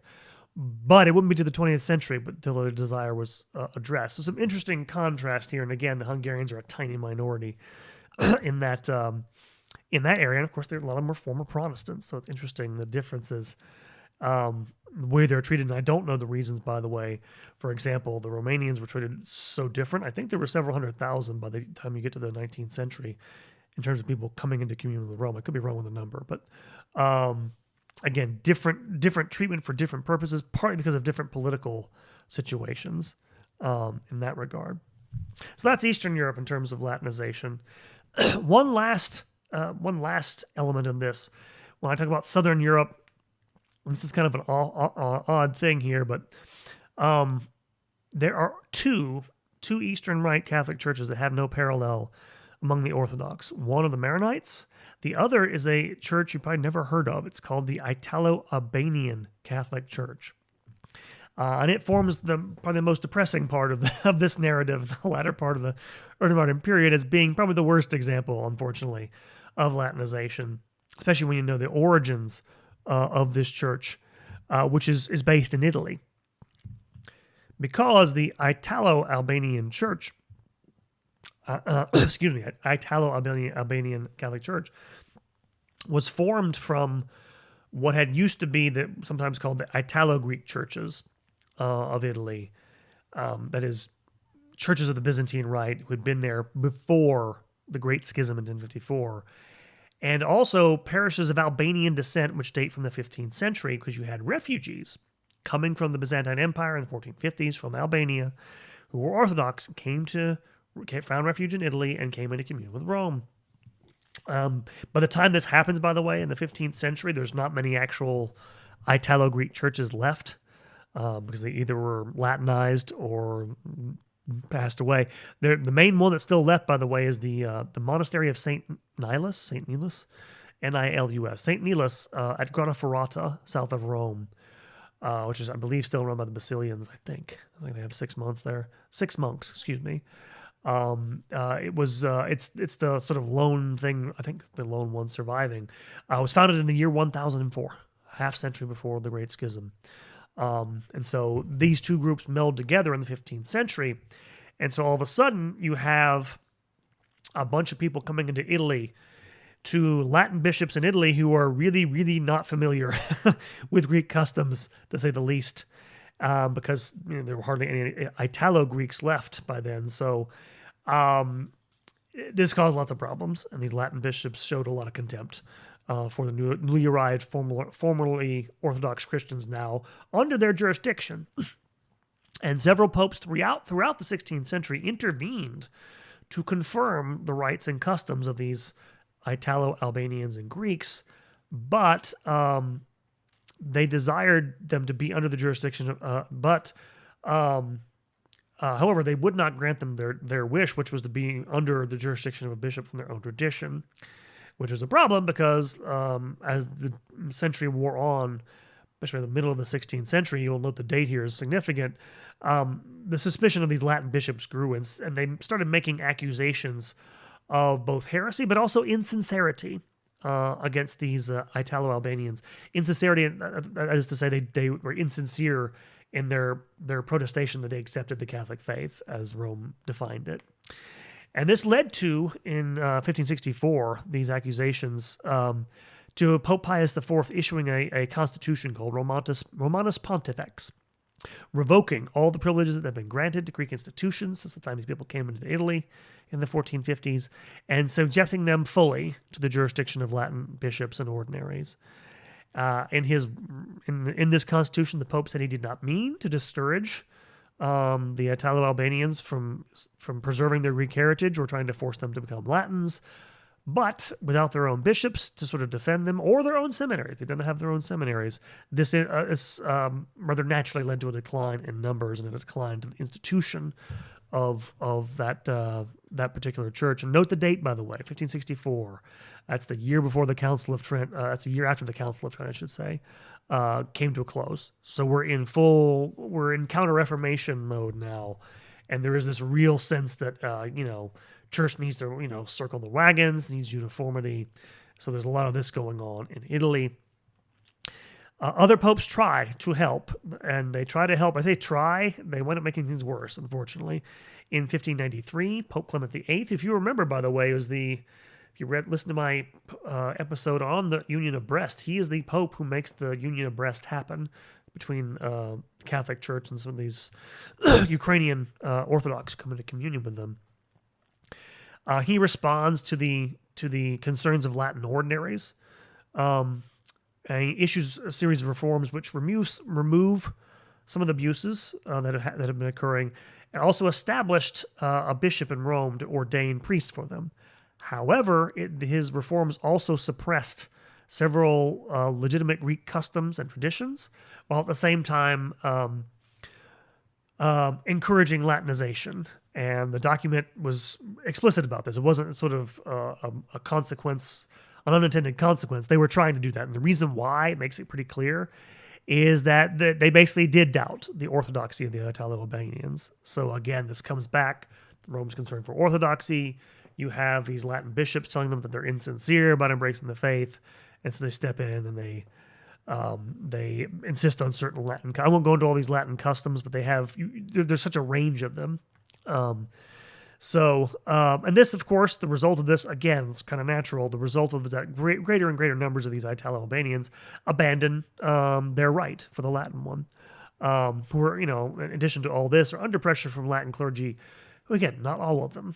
but it wouldn't be to the 20th century until the desire was addressed. So some interesting contrast here, and again, the Hungarians are a tiny minority in that area, and of course, a lot of them are former Protestants, so it's interesting the differences. The way they're treated, and I don't know the reasons, by the way. For example, the Romanians were treated so different. I think there were several 100,000 by the time you get to the 19th century in terms of people coming into communion with Rome. I could be wrong with the number, but again, different treatment for different purposes, partly because of different political situations in that regard. So that's Eastern Europe in terms of Latinization. One last element in this, when I talk about Southern Europe, this is kind of an odd thing here, but there are two Eastern Rite Catholic churches that have no parallel among the Orthodox. One of the Maronites, the other is a church you probably never heard of. It's called the Italo-Albanian Catholic Church. And it forms probably the most depressing part of this narrative, the latter part of the early modern period, as being probably the worst example, unfortunately, of Latinization, especially when you know the origins of this church, which is based in Italy. Because the Italo-Albanian Church, Italo-Albanian Catholic Church, was formed from what had used to be sometimes called the Italo-Greek churches of Italy. That is, churches of the Byzantine Rite who had been there before the Great Schism in 1054. And also parishes of Albanian descent, which date from the 15th century, because you had refugees coming from the Byzantine Empire in the 1450s from Albania, who were Orthodox, found refuge in Italy, and came into communion with Rome. By the time this happens, by the way, in the 15th century, there's not many actual Italo-Greek churches left, because they either were Latinized or passed away. The main one that's still left, by the way, is the monastery of St. Nilus, N-I-L-U-S, St. Nilus at Grotta Ferrata, south of Rome, which is, I believe, still run by the Basilians, I think they have 6 monks there. 6 monks, excuse me. It's the sort of lone thing, I think the lone one surviving. It was founded in the year 1004, half century before the Great Schism. And so these two groups meld together in the 15th century. And so all of a sudden you have a bunch of people coming into Italy, to Latin bishops in Italy who are really, really not familiar with Greek customs, to say the least, because there were hardly any Italo-Greeks left by then. So this caused lots of problems, and these Latin bishops showed a lot of contempt for the newly arrived, formerly Orthodox Christians now under their jurisdiction. And several popes throughout the 16th century intervened to confirm the rites and customs of these Italo-Albanians and Greeks, but they desired them to be under the jurisdiction however, they would not grant them their wish, which was to be under the jurisdiction of a bishop from their own tradition, which is a problem because as the century wore on, especially in the middle of the 16th century, you'll note the date here is significant, the suspicion of these Latin bishops grew, and they started making accusations of both heresy but also insincerity against these Italo-Albanians. Insincerity, that is to say, they were insincere in their protestation that they accepted the Catholic faith as Rome defined it. And this led to, in 1564, these accusations to Pope Pius IV issuing a constitution called Romanus Pontifex, revoking all the privileges that had been granted to Greek institutions since the time these people came into Italy in the 1450s, and subjecting them fully to the jurisdiction of Latin bishops and ordinaries. In this constitution, the Pope said he did not mean to discourage the Italo-Albanians from preserving their Greek heritage or trying to force them to become Latins, but without their own bishops to sort of defend them, or their own seminaries. They didn't have their own seminaries. This rather naturally led to a decline in numbers and a decline to the institution of that particular church. And note the date, by the way, 1564. That's the year before the Council of Trent. That's a year after the Council of Trent, I should say, came to a close. So we're in Counter-Reformation mode now. And there is this real sense that, church needs to, circle the wagons, needs uniformity. So there's a lot of this going on in Italy. Other popes try to help, and they try to help. I say try, they wind up making things worse, unfortunately. In 1593, Pope Clement VIII, if you remember, by the way, if you listen to my episode on the Union of Brest, he is the Pope who makes the Union of Brest happen between the Catholic Church and some of these Ukrainian Orthodox coming to communion with them. He responds to the concerns of Latin ordinaries. And he issues a series of reforms which remove some of the abuses that have been occurring, and also established a bishop in Rome to ordain priests for them. However, his reforms also suppressed several legitimate Greek customs and traditions, while at the same time encouraging Latinization. And the document was explicit about this. It wasn't sort of a consequence, an unintended consequence. They were trying to do that. And the reason why, it makes it pretty clear, is that they basically did doubt the orthodoxy of the Italo-Albanians. So again, this comes back. Rome's concerned for orthodoxy. You have these Latin bishops telling them that they're insincere about embracing the faith. And so they step in and they insist on certain Latin. I won't go into all these Latin customs, but there's such a range of them. And this, of course, the result of this, again, it's kind of natural. The result of that greater and greater numbers of these Italo-Albanians abandon their right for the Latin one, who are, in addition to all this, are under pressure from Latin clergy, who, again, not all of them,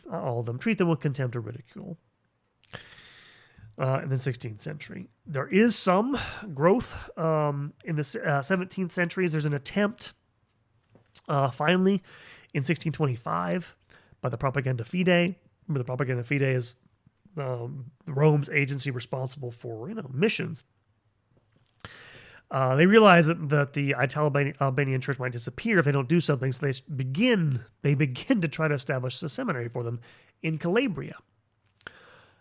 treat them with contempt or ridicule. In the 16th century, there is some growth in the 17th century. There's an attempt, finally, in 1625, by the Propaganda Fide. The Propaganda Fide is Rome's agency responsible for missions. They realize that the Italo-Albanian Church might disappear if they don't do something, so they begin to try to establish a seminary for them in Calabria.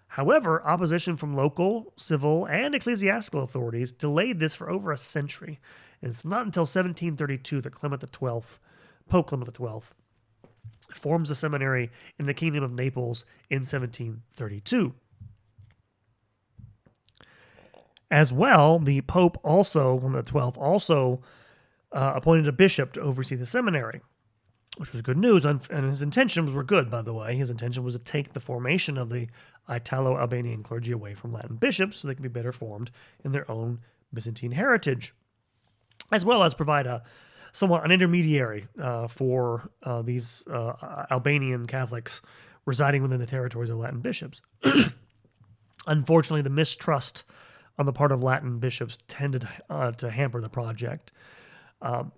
However, opposition from local, civil, and ecclesiastical authorities delayed this for over a century, and it's not until 1732 that Pope Clement XII, forms a seminary in the Kingdom of Naples in 1732. As well, the Pope Clement XII, appointed a bishop to oversee the seminary, which was good news, and his intentions were good, by the way. His intention was to take the formation of the Italo-Albanian clergy away from Latin bishops so they could be better formed in their own Byzantine heritage, as well as provide an intermediary for these Albanian Catholics residing within the territories of Latin bishops. Unfortunately, the mistrust on the part of Latin bishops tended to hamper the project. From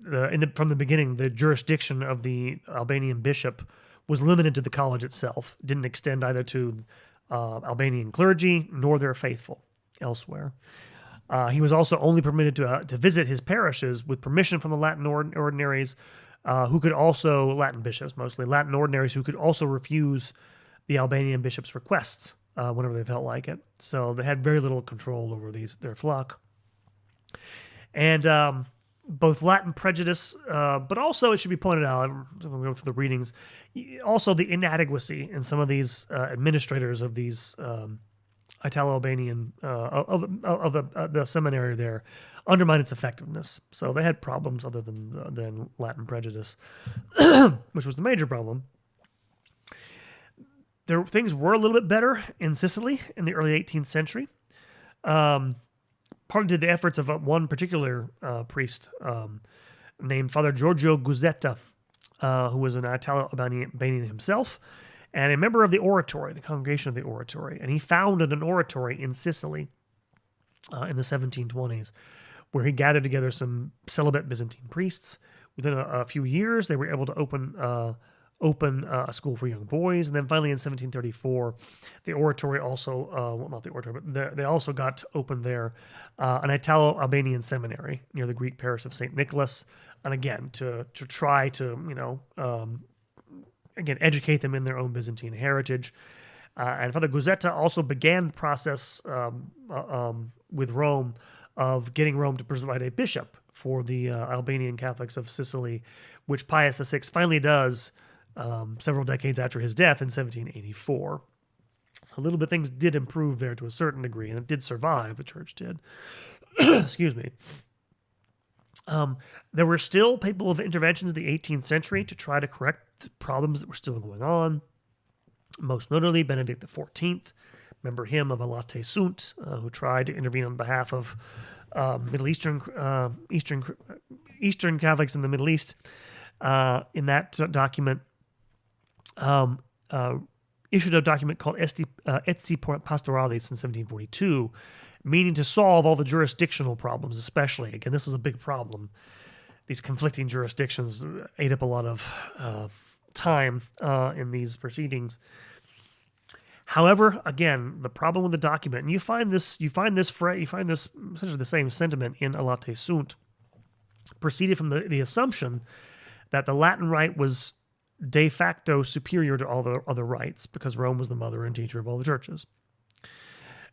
the beginning, the jurisdiction of the Albanian bishop was limited to the college itself. It didn't extend either to Albanian clergy nor their faithful elsewhere. He was also only permitted to visit his parishes with permission from the Latin ordinaries, who could also, Latin bishops mostly, Latin ordinaries who could also refuse the Albanian bishop's requests whenever they felt like it. So they had very little control over their flock. And both Latin prejudice, but also, it should be pointed out, I'm going to go through the readings, also the inadequacy in some of these administrators of these Italo-Albanian, of the seminary there, undermined its effectiveness. So they had problems other than Latin prejudice, which was the major problem. Things were a little bit better in Sicily in the early 18th century. Partly to the efforts of one particular priest named Father Giorgio Guzzetta, who was an Italo-Albanian himself, and a member of the Oratory, the Congregation of the Oratory. And he founded an oratory in Sicily in the 1720s, where he gathered together some celibate Byzantine priests. Within a few years, they were able to open a school for young boys. And then finally in 1734, the oratory also, not the oratory, but they also got to open there an Italo-Albanian seminary near the Greek parish of St. Nicholas. And again, to try to, again, educate them in their own Byzantine heritage. And Father Guzzetta also began the process with Rome of getting Rome to provide a bishop for the Albanian Catholics of Sicily, which Pius VI finally does several decades after his death in 1784. A little bit things did improve there to a certain degree, and it did survive, the church did. Excuse me. There were still papal interventions in the 18th century to try to correct problems that were still going on. Most notably, Benedict XIV, remember him of Alate Sunt, who tried to intervene on behalf of Middle Eastern Catholics in the Middle East. In that document, issued a document called Etsi Pastoralis in 1742, meaning to solve all the jurisdictional problems, especially. Again, this is a big problem. These conflicting jurisdictions ate up a lot of time in these proceedings. However, again, the problem with the document, and you find this essentially the same sentiment in Alate Sunt, proceeded from the assumption that the Latin rite was de facto superior to all the other rites because Rome was the mother and teacher of all the churches.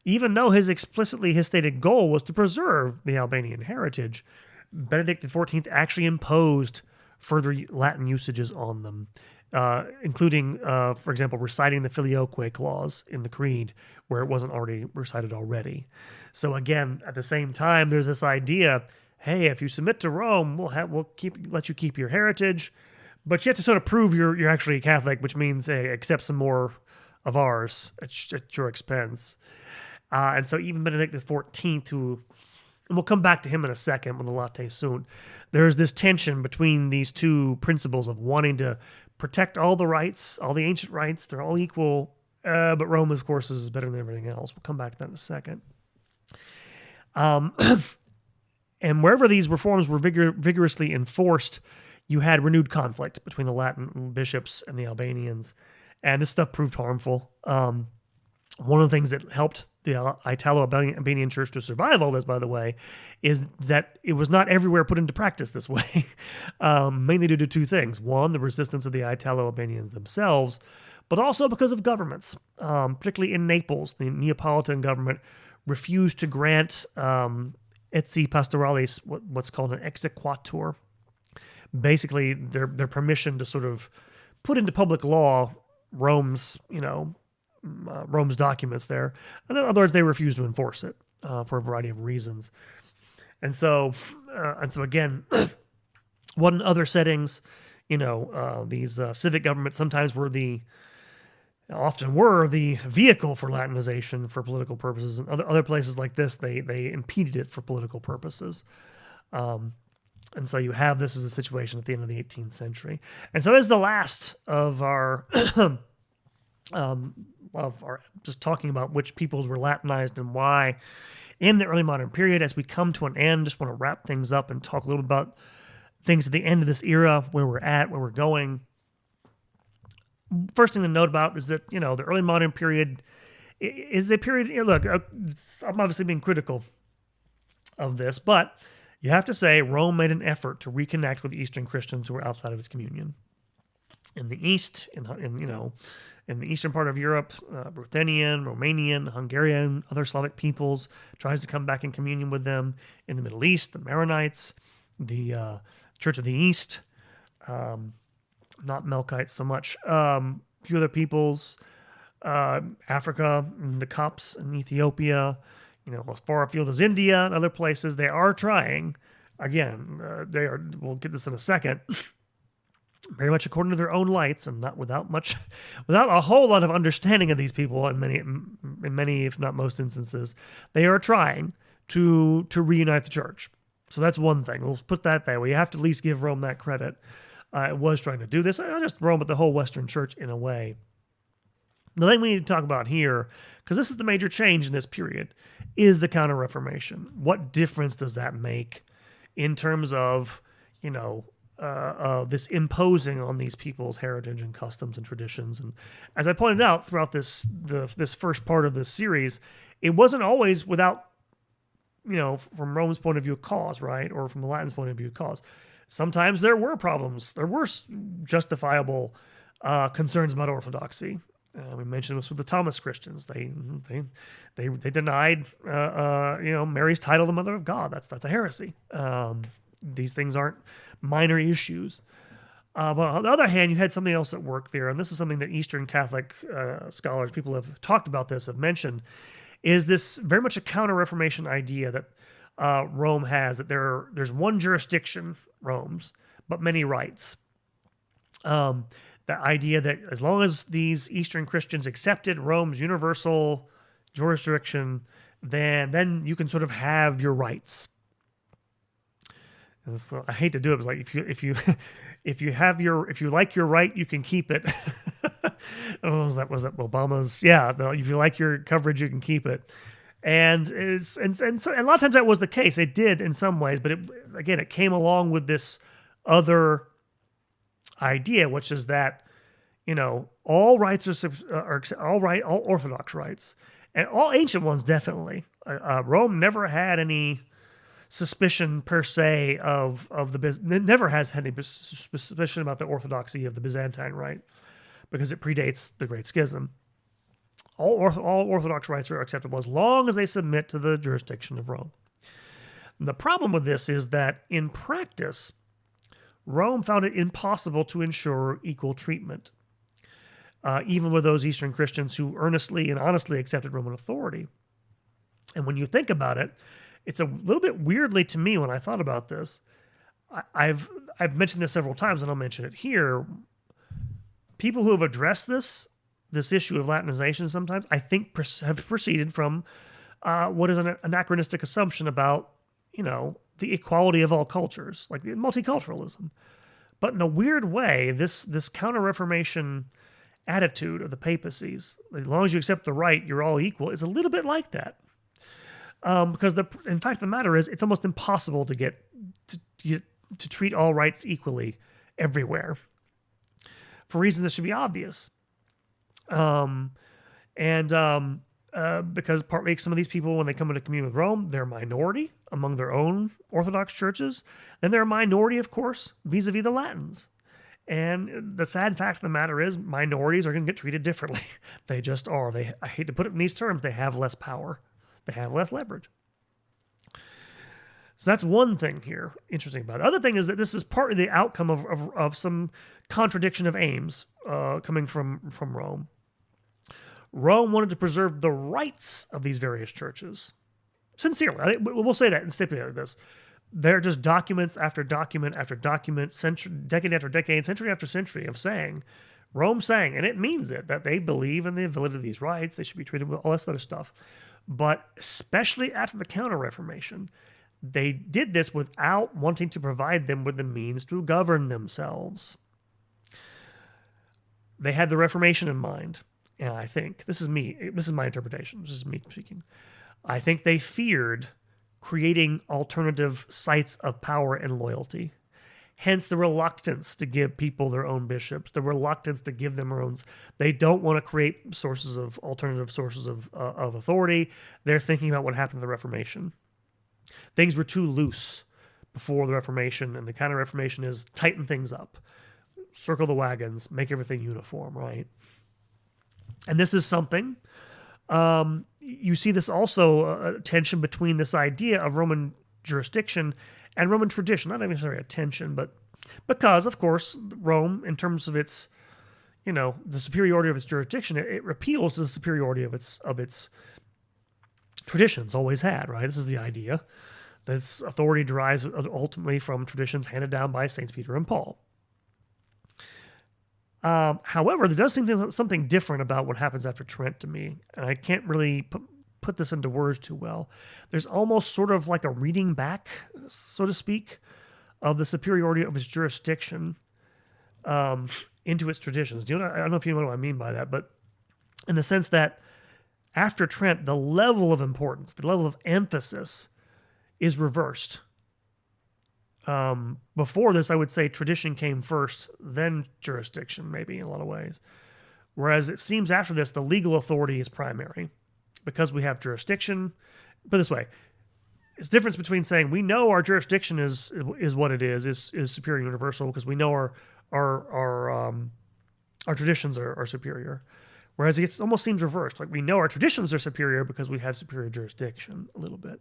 Even though his stated goal was to preserve the Albanian heritage, Benedict XIV actually imposed further Latin usages on them, including, for example, reciting the Filioque clause in the Creed, where it wasn't already recited already. So again, at the same time, there's this idea, hey, if you submit to Rome, we'll let you keep your heritage, but you have to sort of prove you're actually Catholic, which means, hey, accept some more of ours at your expense. And so even Benedict XIV, who, and we'll come back to him in a second with the Latte Sunt, there's this tension between these two principles of wanting to protect all the rights, all the ancient rights, they're all equal, but Rome, of course, is better than everything else. We'll come back to that in a second. And wherever these reforms were vigorously enforced, you had renewed conflict between the Latin bishops and the Albanians, and this stuff proved harmful. One of the things that helped the Italo-Albanian Church to survive all this, by the way, is that it was not everywhere put into practice this way, mainly due to two things. One, the resistance of the Italo-Albanians themselves, but also because of governments, particularly in Naples. The Neapolitan government refused to grant etsi pastoralis, what's called an exequatur, basically their permission to sort of put into public law Rome's documents there. In other words, they refused to enforce it for a variety of reasons. And so again, what in other settings, these civic governments sometimes often were the vehicle for Latinization for political purposes. And other places like this, they impeded it for political purposes. And so you have this as a situation at the end of the 18th century. And so this is the last of our just talking about which peoples were Latinized and why in the early modern period. As we come to an end, just want to wrap things up and talk a little bit about things at the end of this era, where we're at, where we're going. First thing to note about is that, the early modern period is a period, look, I'm obviously being critical of this, but you have to say Rome made an effort to reconnect with Eastern Christians who were outside of its communion. In the East, in the eastern part of Europe, Ruthenian, Romanian, Hungarian, other Slavic peoples, tries to come back in communion with them. In the Middle East, the Maronites, the Church of the East, not Melkites so much, a few other peoples, Africa, the Copts in Ethiopia, as far afield as India and other places. They are trying, again, we'll get this in a second, very much according to their own lights, and not without a whole lot of understanding of these people in many, if not most instances. They are trying to reunite the church. So that's one thing. We'll put that there. We have to at least give Rome that credit. It was trying to do this. Not just Rome, but the whole Western Church in a way. The thing we need to talk about here, because this is the major change in this period, is the Counter-Reformation. What difference does that make in terms of, this imposing on these people's heritage and customs and traditions? And as I pointed out throughout this first part of this series, it wasn't always without, from Rome's point of view, cause, right? Or from the Latin's point of view, cause. Sometimes there were problems. There were justifiable concerns about orthodoxy. We mentioned this with the Thomas Christians. They denied Mary's title, the Mother of God. That's a heresy. These things aren't minor issues. But on the other hand, you had something else at work there, and this is something that Eastern Catholic scholars, people have talked about this, have mentioned, is this very much a Counter-Reformation idea that Rome has, that there's one jurisdiction, Rome's, but many rights. The idea that as long as these Eastern Christians accepted Rome's universal jurisdiction, then you can sort of have your rights. And I hate to do it, but like if you like your right, you can keep it. was that Obama's? Yeah, if you like your coverage, you can keep it. And so a lot of times that was the case. It did in some ways, but it came along with this other idea, which is that all rights all Orthodox rights, and all ancient ones definitely. Rome never had any suspicion per se of the never has had any suspicion about the orthodoxy of the Byzantine rite, because it predates the Great Schism. All Orthodox rites are acceptable as long as they submit to the jurisdiction of Rome. The problem with this is that in practice, Rome found it impossible to ensure equal treatment, even with those Eastern Christians who earnestly and honestly accepted Roman authority. And when you think about it, it's a little bit weirdly to me when I thought about this. I've mentioned this several times, and I'll mention it here. People who have addressed this issue of Latinization sometimes, I think, have proceeded from what is an anachronistic assumption about, the equality of all cultures, like the multiculturalism. But in a weird way, this Counter-Reformation attitude of the papacies, as long as you accept the right, you're all equal, is a little bit like that. Because in fact, the matter is, it's almost impossible to treat all rights equally everywhere, for reasons that should be obvious. Because partly some of these people, when they come into communion with Rome, they're a minority among their own Orthodox churches. Then they're a minority, of course, vis-a-vis the Latins. And the sad fact of the matter is, minorities are going to get treated differently. They just are. I hate to put it in these terms, they have less power. They have less leverage. So that's one thing here interesting about it. The other thing is that this is partly the outcome of some contradiction of aims coming from Rome. Rome wanted to preserve the rights of these various churches. Sincerely. We'll say that and stipulate this. They're just documents after document after document, decade after decade, century after century of Rome saying, and it means it, that they believe in the validity of these rights, they should be treated with all this other stuff. But especially after the Counter-Reformation, they did this without wanting to provide them with the means to govern themselves. They had the Reformation in mind, and I think, this is my interpretation, this is me speaking, I think they feared creating alternative sites of power and loyalty. Hence the reluctance to give people their own bishops, the reluctance to give them their own. They don't want to create alternative sources of authority. They're thinking about what happened to the Reformation. Things were too loose before the Reformation, and the Counter-Reformation is tighten things up, circle the wagons, make everything uniform, right? And this is something, you see this also, a tension between this idea of Roman jurisdiction and Roman tradition, not necessarily a tension, but because, of course, Rome, in terms of its, the superiority of its jurisdiction, it appeals to the superiority of its traditions, always had, right? This is the idea. This authority derives ultimately from traditions handed down by Saints Peter and Paul. However, there does seem something different about what happens after Trent to me, and I can't really put this into words too well. There's almost sort of like a reading back, so to speak, of the superiority of its jurisdiction into its traditions. I don't know if you know what I mean by that, but in the sense that after Trent, the level of importance, the level of emphasis is reversed. Before this, I would say tradition came first, then jurisdiction, maybe in a lot of ways. Whereas it seems after this, the legal authority is primary. Because we have jurisdiction, put it this way, it's the difference between saying we know our jurisdiction is what it is superior universal because we know our traditions are superior. Whereas it almost seems reversed. Like we know our traditions are superior because we have superior jurisdiction a little bit.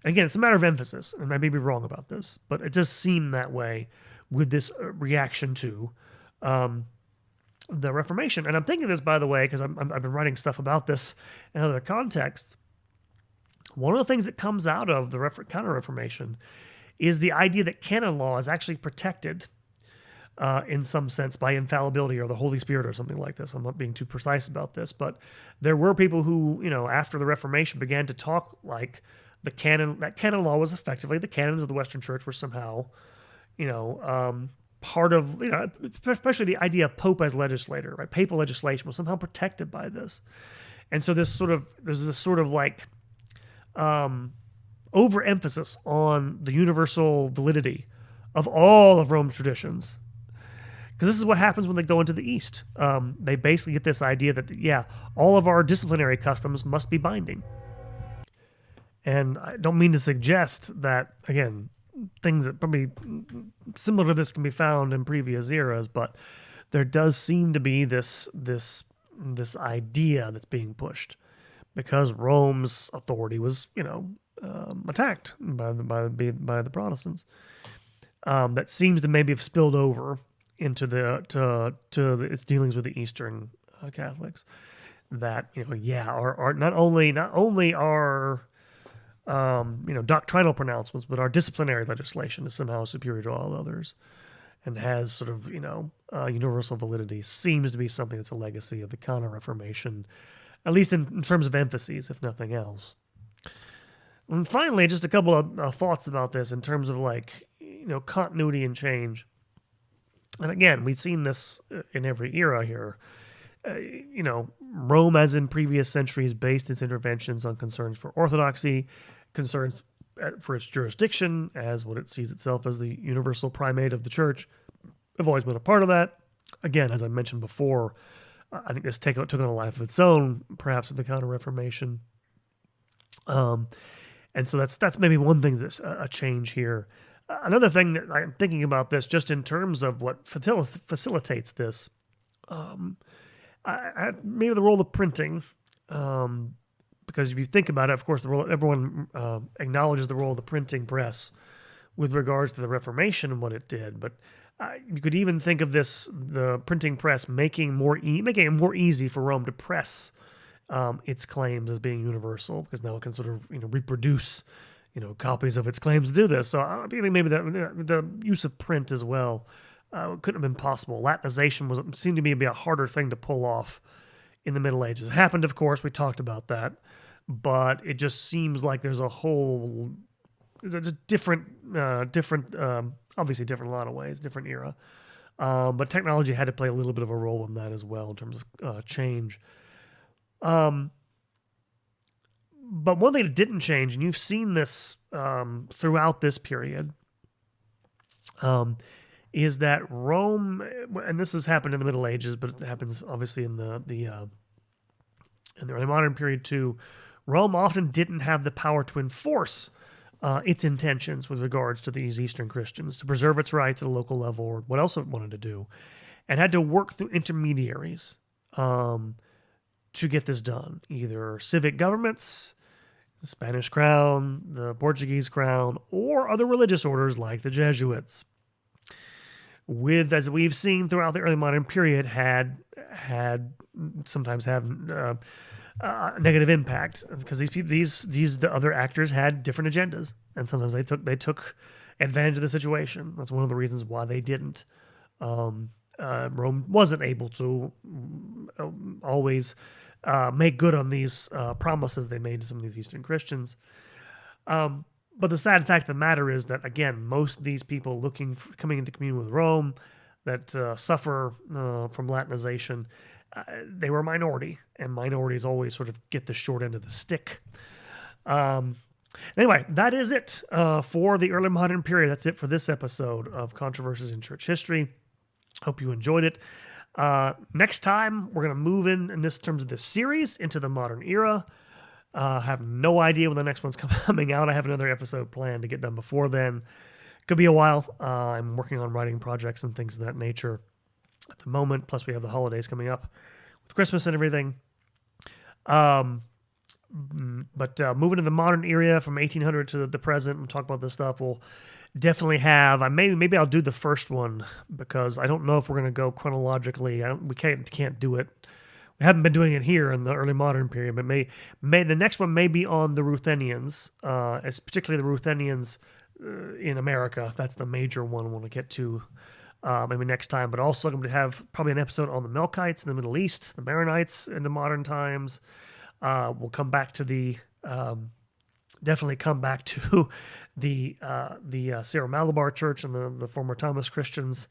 And again, it's a matter of emphasis, and I may be wrong about this, but it does seem that way with this reaction to the Reformation. And I'm thinking this, by the way, because I've been writing stuff about this in other contexts. One of the things that comes out of the Counter-Reformation is the idea that canon law is actually protected in some sense by infallibility or the Holy Spirit or something like this. I'm not being too precise about this, but there were people who, after the Reformation began to talk like that canon law was effectively, the canons of the Western Church were somehow, part of, especially the idea of Pope as legislator, right? Papal legislation was somehow protected by this. And so there's this sort of like overemphasis on the universal validity of all of Rome's traditions. Because this is what happens when they go into the East. They basically get this idea that, all of our disciplinary customs must be binding. And I don't mean to suggest that, again, things that probably similar to this can be found in previous eras, but there does seem to be this idea that's being pushed because Rome's authority was, attacked by the Protestants. That seems to maybe have spilled over into its dealings with the Eastern Catholics. That are not only our doctrinal pronouncements, but our disciplinary legislation is somehow superior to all others, and has sort of universal validity. Seems to be something that's a legacy of the Counter-Reformation, at least in terms of emphases, if nothing else. And finally, just a couple of thoughts about this in terms of continuity and change. And again, we've seen this in every era here. Rome, as in previous centuries, based its interventions on concerns for orthodoxy, concerns for its jurisdiction, as what it sees itself as the universal primate of the church. I've always been a part of that. Again, as I mentioned before, I think this took on a life of its own, perhaps with the Counter-Reformation. And so that's maybe one thing that's a change here. Another thing that I'm thinking about this, just in terms of what facilitates this, maybe the role of printing, because if you think about it, of course, everyone acknowledges the role of the printing press with regards to the Reformation and what it did. But you could even think of the printing press making it more easy for Rome to press its claims as being universal, because now it can sort of reproduce copies of its claims to do this. So I think maybe the use of print as well couldn't have been possible. Latinization seemed to me to be a harder thing to pull off in the Middle Ages. It happened, of course, we talked about that, but it just seems like there's a different, obviously different in a lot of ways, different era. But technology had to play a little bit of a role in that as well in terms of change. But one thing that didn't change, and you've seen this throughout this period, is that Rome, and this has happened in the Middle Ages, but it happens obviously in the early modern period too. Rome often didn't have the power to enforce its intentions with regards to these Eastern Christians, to preserve its rights at a local level, or what else it wanted to do, and had to work through intermediaries to get this done, either civic governments, the Spanish crown, the Portuguese crown, or other religious orders like the Jesuits. As we've seen throughout the early modern period, sometimes have negative impact, because the other actors had different agendas, and sometimes they took advantage of the situation. That's one of the reasons why they didn't. Rome wasn't able to always make good on these promises they made to some of these Eastern Christians. But the sad fact of the matter is that, again, most of these people coming into communion with Rome that suffer from Latinization, they were a minority, and minorities always sort of get the short end of the stick. Anyway, that is it for the early modern period. That's it for this episode of Controversies in Church History. Hope you enjoyed it. Next time, we're going to move in terms of this series into the modern era. I have no idea when the next one's coming out. I have another episode planned to get done before then. Could be a while. I'm working on writing projects and things of that nature at the moment. Plus, we have the holidays coming up, with Christmas and everything. But moving to the modern era from 1800 to the present, we'll talk about this stuff. We'll definitely have. Maybe I'll do the first one because I don't know if we're going to go chronologically. We can't do it. We haven't been doing it here in the early modern period, but may the next one may be on the Ruthenians, as particularly the Ruthenians in America. That's the major one I want to get to maybe next time. But also I'm going to have probably an episode on the Melkites in the Middle East, the Maronites in the modern times. We'll come back to definitely come back to the Syro-Malabar Church and the former Thomas Christians.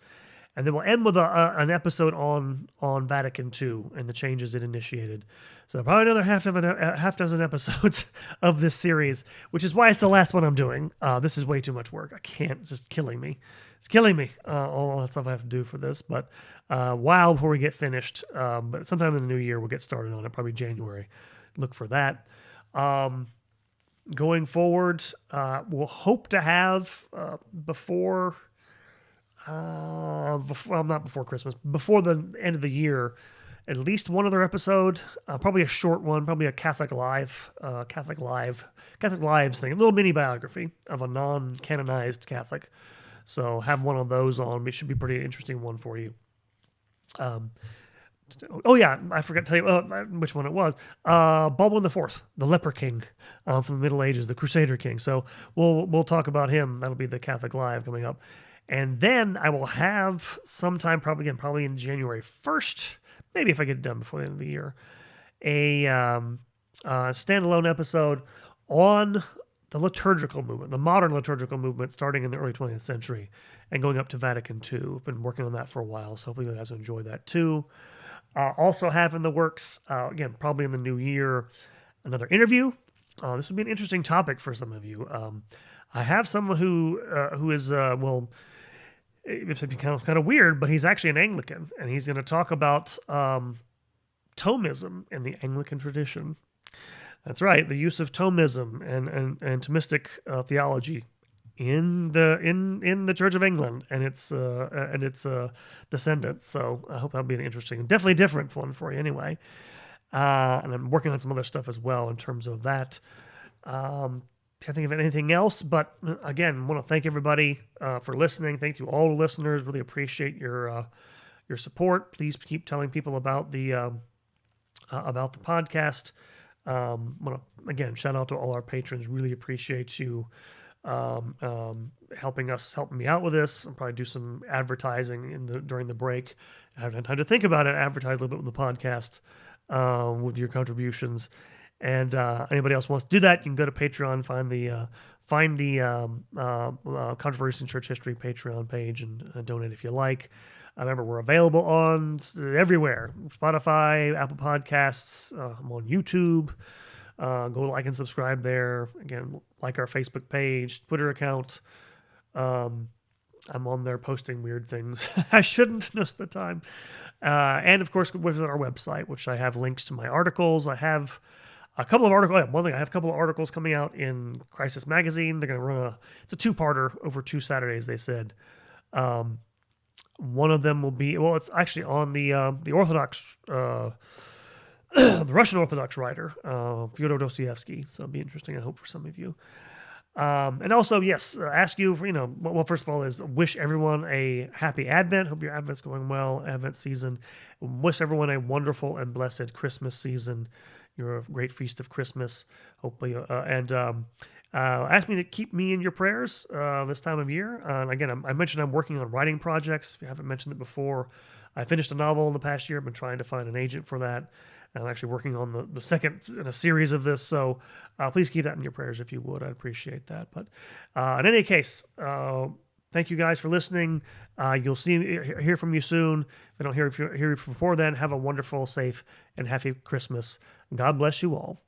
And then we'll end with an episode on Vatican II and the changes it initiated. So probably another half dozen episodes of this series, which is why it's the last one I'm doing. This is way too much work. I can't. It's just killing me. It's killing me, all that stuff I have to do for this. But a while before we get finished. But sometime in the new year, we'll get started on it, probably January. Look for that. Going forward, we'll hope to have not before Christmas, before the end of the year, at least one other episode, probably a short one, probably a Catholic Lives thing, a little mini biography of a non-canonized Catholic. So have one of those on. It should be a pretty interesting one for you. Oh yeah, I forgot to tell you which one it was. Baldwin IV, the Leper King from the Middle Ages, the Crusader King. So we'll talk about him. That'll be the Catholic Live coming up. And then I will have sometime, probably in January 1st, maybe if I get it done before the end of the year, a standalone episode on the liturgical movement, the modern liturgical movement, starting in the early 20th century and going up to Vatican II. I've been working on that for a while, so hopefully you guys will enjoy that too. Also have in the works, again, probably in the new year, another interview. This would be an interesting topic for some of you. I have someone who is it's kind of weird, but he's actually an Anglican, and he's going to talk about Thomism in the Anglican tradition. That's right, the use of Thomism and Thomistic theology in the Church of England and its descendants. So I hope that'll be an interesting, definitely different one for you anyway. And I'm working on some other stuff as well in terms of that. Can't think of anything else, but again, I want to thank everybody for listening. Thank you all the listeners. Really appreciate your support. Please keep telling people about the podcast. Want to again shout out to all our patrons. Really appreciate you helping me out with this. I'll probably do some advertising during the break. I haven't had time to think about it. Advertise a little bit with the podcast with your contributions. And anybody else wants to do that, you can go to Patreon, find the Controversy in Church History Patreon page and donate if you like. Remember, we're available on everywhere: Spotify, Apple Podcasts. I'm on YouTube. Go like and subscribe there. Again, like our Facebook page, Twitter account. I'm on there posting weird things I shouldn't most of the time. And of course, with our website, which I have links to my articles. I have a couple of articles. One thing, I have a couple of articles coming out in Crisis Magazine. They're going to run it's a 2-parter over 2 Saturdays, they said. One of them will be, it's actually on the Orthodox, the Russian Orthodox writer, Fyodor Dostoevsky. So it'll be interesting, I hope, for some of you. And also, yes, ask you for, well, first of all, is wish everyone a happy Advent. Hope your Advent's going well, Advent season. Wish everyone a wonderful and blessed Christmas season. You're a great feast of Christmas, hopefully. Ask me to keep me in your prayers this time of year. And again, I mentioned I'm working on writing projects. If you haven't mentioned it before, I finished a novel in the past year. I've been trying to find an agent for that. I'm actually working on the second in a series of this. So please keep that in your prayers if you would. I'd appreciate that. But in any case, thank you guys for listening. You'll hear from you soon. If I don't hear you before then, have a wonderful, safe, and happy Christmas. God bless you all.